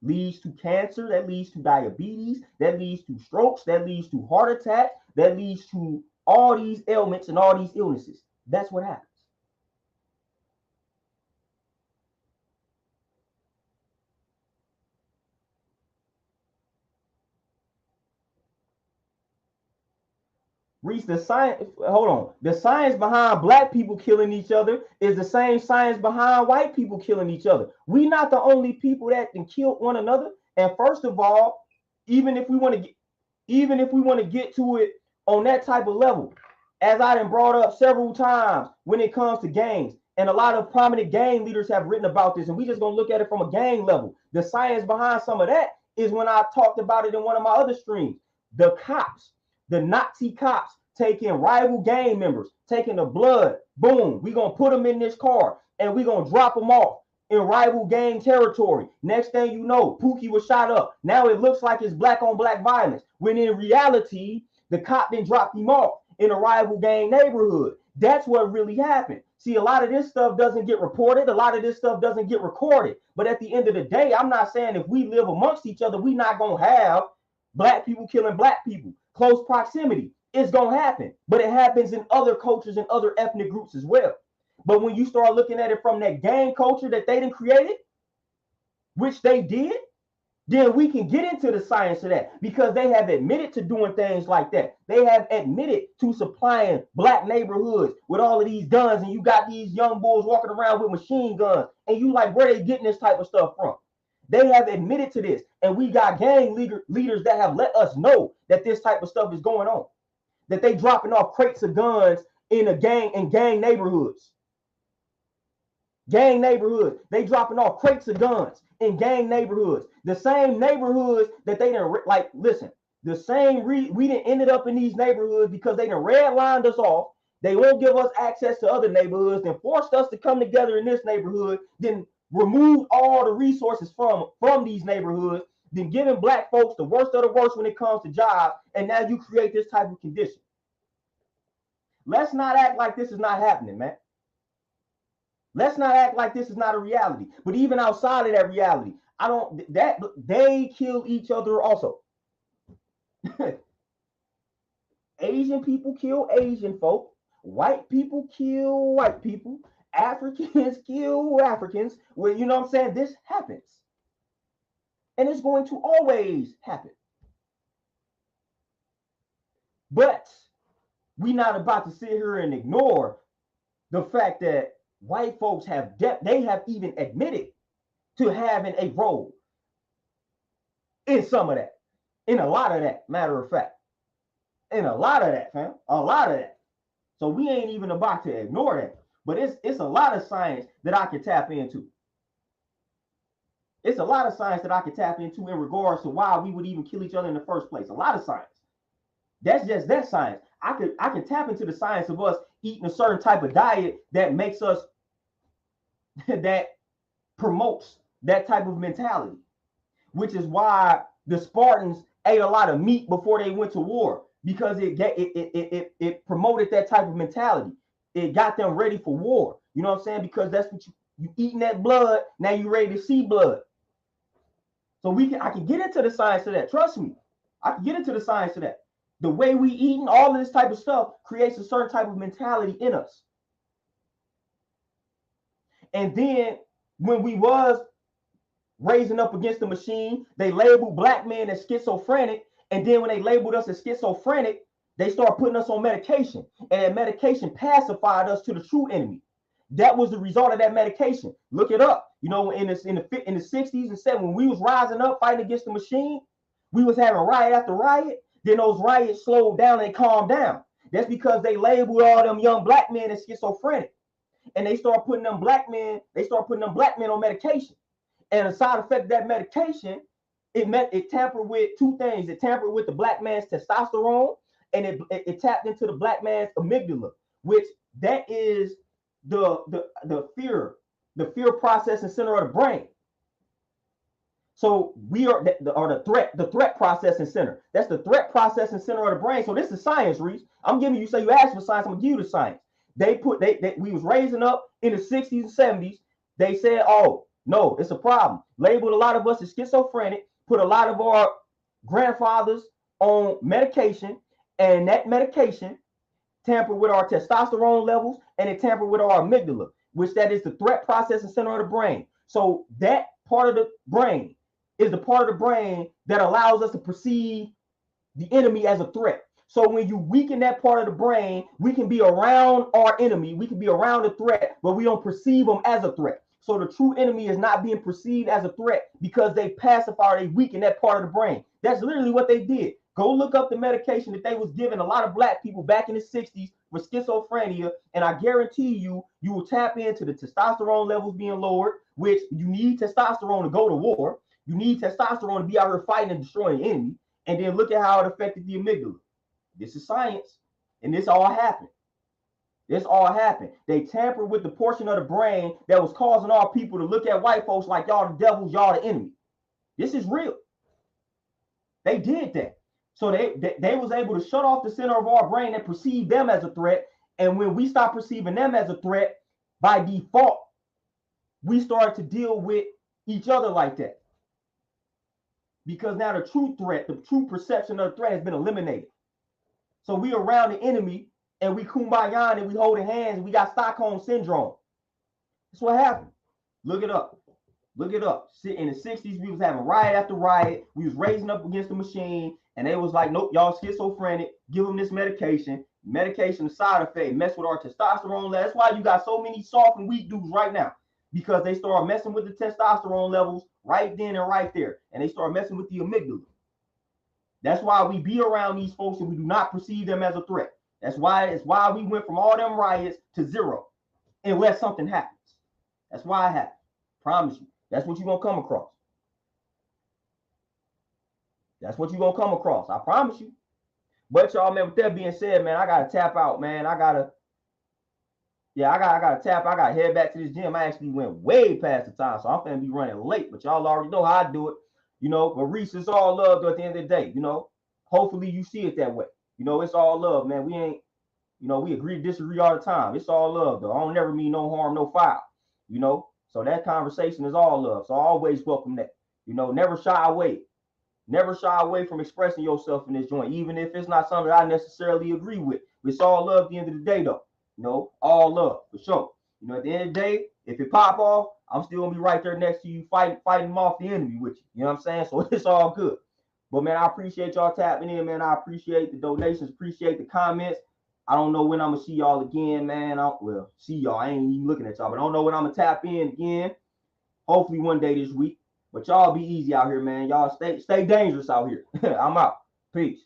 leads to cancer, that leads to diabetes, that leads to strokes, that leads to heart attacks, that leads to all these ailments and all these illnesses. That's what happens. Reach the science. Hold on. The science behind black people killing each other is the same science behind white people killing each other. We not the only people that can kill one another. And first of all, even if we want to get to it on that type of level, as I done brought up several times when it comes to gangs, and a lot of prominent gang leaders have written about this, and we just gonna look at it from a gang level. The science behind some of that is when I talked about it in one of my other streams. The cops, the Nazi cops taking rival gang members, taking the blood, boom, we gonna put them in this car and we gonna drop them off in rival gang territory. Next thing you know, Pookie was shot up. Now it looks like it's black on black violence, when in reality, The cop then dropped him off in a rival gang neighborhood. That's what really happened. See, a lot of this stuff doesn't get reported. A lot of this stuff doesn't get recorded. But at the end of the day, I'm not saying if we live amongst each other, we're not going to have black people killing black people. Close proximity. It's going to happen. But it happens in other cultures and other ethnic groups as well. But when you start looking at it from that gang culture that they done created, which they did, then we can get into the science of that, because they have admitted to doing things like that. They have admitted to supplying black neighborhoods with all of these guns, and you got these young bulls walking around with machine guns, and you like, where they getting this type of stuff from? They have admitted to this, and we got gang leaders that have let us know that this type of stuff is going on, that they dropping off crates of guns in gang neighborhoods. Gang neighborhoods. They dropping off crates of guns in gang neighborhoods. The same neighborhoods that they didn't like. Listen, the same we didn't ended up in these neighborhoods because they done redlined us off. They won't give us access to other neighborhoods, then forced us to come together in this neighborhood, then remove all the resources from these neighborhoods, then giving black folks the worst of the worst when it comes to jobs, and now you create this type of condition. Let's not act like this is not happening, man. Let's not act like this is not a reality. But even outside of that reality, they kill each other also. Asian people kill Asian folk. White people kill white people. Africans kill Africans. Well, you know what I'm saying? This happens. And it's going to always happen. But we're not about to sit here and ignore the fact that white folks they have even admitted to having a role in some of that, in a lot of that, matter of fact, in a lot of that, fam, a lot of that. So we ain't even about to ignore that, but it's a lot of science that I can tap into. It's a lot of science that I can tap into in regards to why we would even kill each other in the first place. A lot of science. That's just that science. I can tap into the science of us eating a certain type of diet that makes us that promotes that type of mentality, which is why the Spartans ate a lot of meat before they went to war, because it promoted that type of mentality. It got them ready for war. You know what I'm saying? Because that's what you eating that blood. Now you ready to see blood. So I can get into the science of that. Trust me, I can get into the science of that. The way we eating all of this type of stuff creates a certain type of mentality in us. And then when we was raising up against the machine, they labeled black men as schizophrenic. And then when they labeled us as schizophrenic, they started putting us on medication. And that medication pacified us to the true enemy. That was the result of that medication. Look it up. You know, in the 60s and 70s, when we was rising up fighting against the machine, we was having riot after riot. Then those riots slowed down and calmed down. That's because they labeled all them young black men as schizophrenic. And they start putting them black men on medication. And a side effect of that medication, it tampered with two things. It tampered with the black man's testosterone, and it tapped into the black man's amygdala, which that is the fear processing center of the brain. So we are the threat processing center. That's the threat processing center of the brain. So this is science, Reese. I'm giving you, say you asked for science, I'm gonna give you the science. We was raising up in the 60s and 70s. They said, oh, no, it's a problem. Labeled a lot of us as schizophrenic, put a lot of our grandfathers on medication, and that medication tampered with our testosterone levels, and it tampered with our amygdala, which that is the threat processing center of the brain. So that part of the brain is the part of the brain that allows us to perceive the enemy as a threat. So when you weaken that part of the brain, we can be around our enemy, we can be around the threat, but we don't perceive them as a threat. So the true enemy is not being perceived as a threat because they pacify or they weaken that part of the brain. That's literally what they did. Go look up the medication that they was giving a lot of black people back in the 60s with schizophrenia, and I guarantee you will tap into the testosterone levels being lowered, which you need testosterone to go to war. You need testosterone to be out here fighting and destroying the enemy. And then look at how it affected the amygdala. This is science, and this all happened. This all happened. They tampered with the portion of the brain that was causing our people to look at white folks like y'all the devils, y'all the enemy. This is real. They did that. So they was able to shut off the center of our brain and perceive them as a threat. And when we stop perceiving them as a threat, by default, we start to deal with each other like that. Because now the true threat, the true perception of the threat has been eliminated. So we around the enemy and we kumbaya and we holding hands and we got Stockholm syndrome. That's what happened. Look it up. Look it up. In the 60s, we was having riot after riot. We was raising up against the machine. And they was like, nope, y'all schizophrenic. Give them this medication. Medication, the side effect, mess with our testosterone level. That's why you got so many soft and weak dudes right now. Because they start messing with the testosterone levels right then and right there. And they start messing with the amygdala. That's why we be around these folks and we do not perceive them as a threat. That's why we went from all them riots to zero. Unless something happens. That's why it happened. Promise you. That's what you're going to come across. That's what you're going to come across. I promise you. But y'all, man, with that being said, man, I got to tap out, man. I got to tap. I got to head back to this gym. I actually went way past the time, so I'm going to be running late. But y'all already know how I do it. You know, but Reese, it's all love at the end of the day. You know, hopefully you see it that way. You know, it's all love, man. We ain't, you know, we agree to disagree all the time. It's all love, though. I don't never mean no harm, no foul. You know, so that conversation is all love. So I always welcome that. You know, never shy away. Never shy away from expressing yourself in this joint, even if it's not something that I necessarily agree with. It's all love at the end of the day, though. You know, all love, for sure. You know, at the end of the day, if it pop off, I'm still going to be right there next to you, fighting them off the enemy with you. You know what I'm saying? So it's all good. But, man, I appreciate y'all tapping in, man. I appreciate the donations, appreciate the comments. I don't know when I'm going to see y'all again, man. See y'all. I ain't even looking at y'all, but I don't know when I'm going to tap in again. Hopefully one day this week. But y'all be easy out here, man. Y'all stay dangerous out here. I'm out. Peace.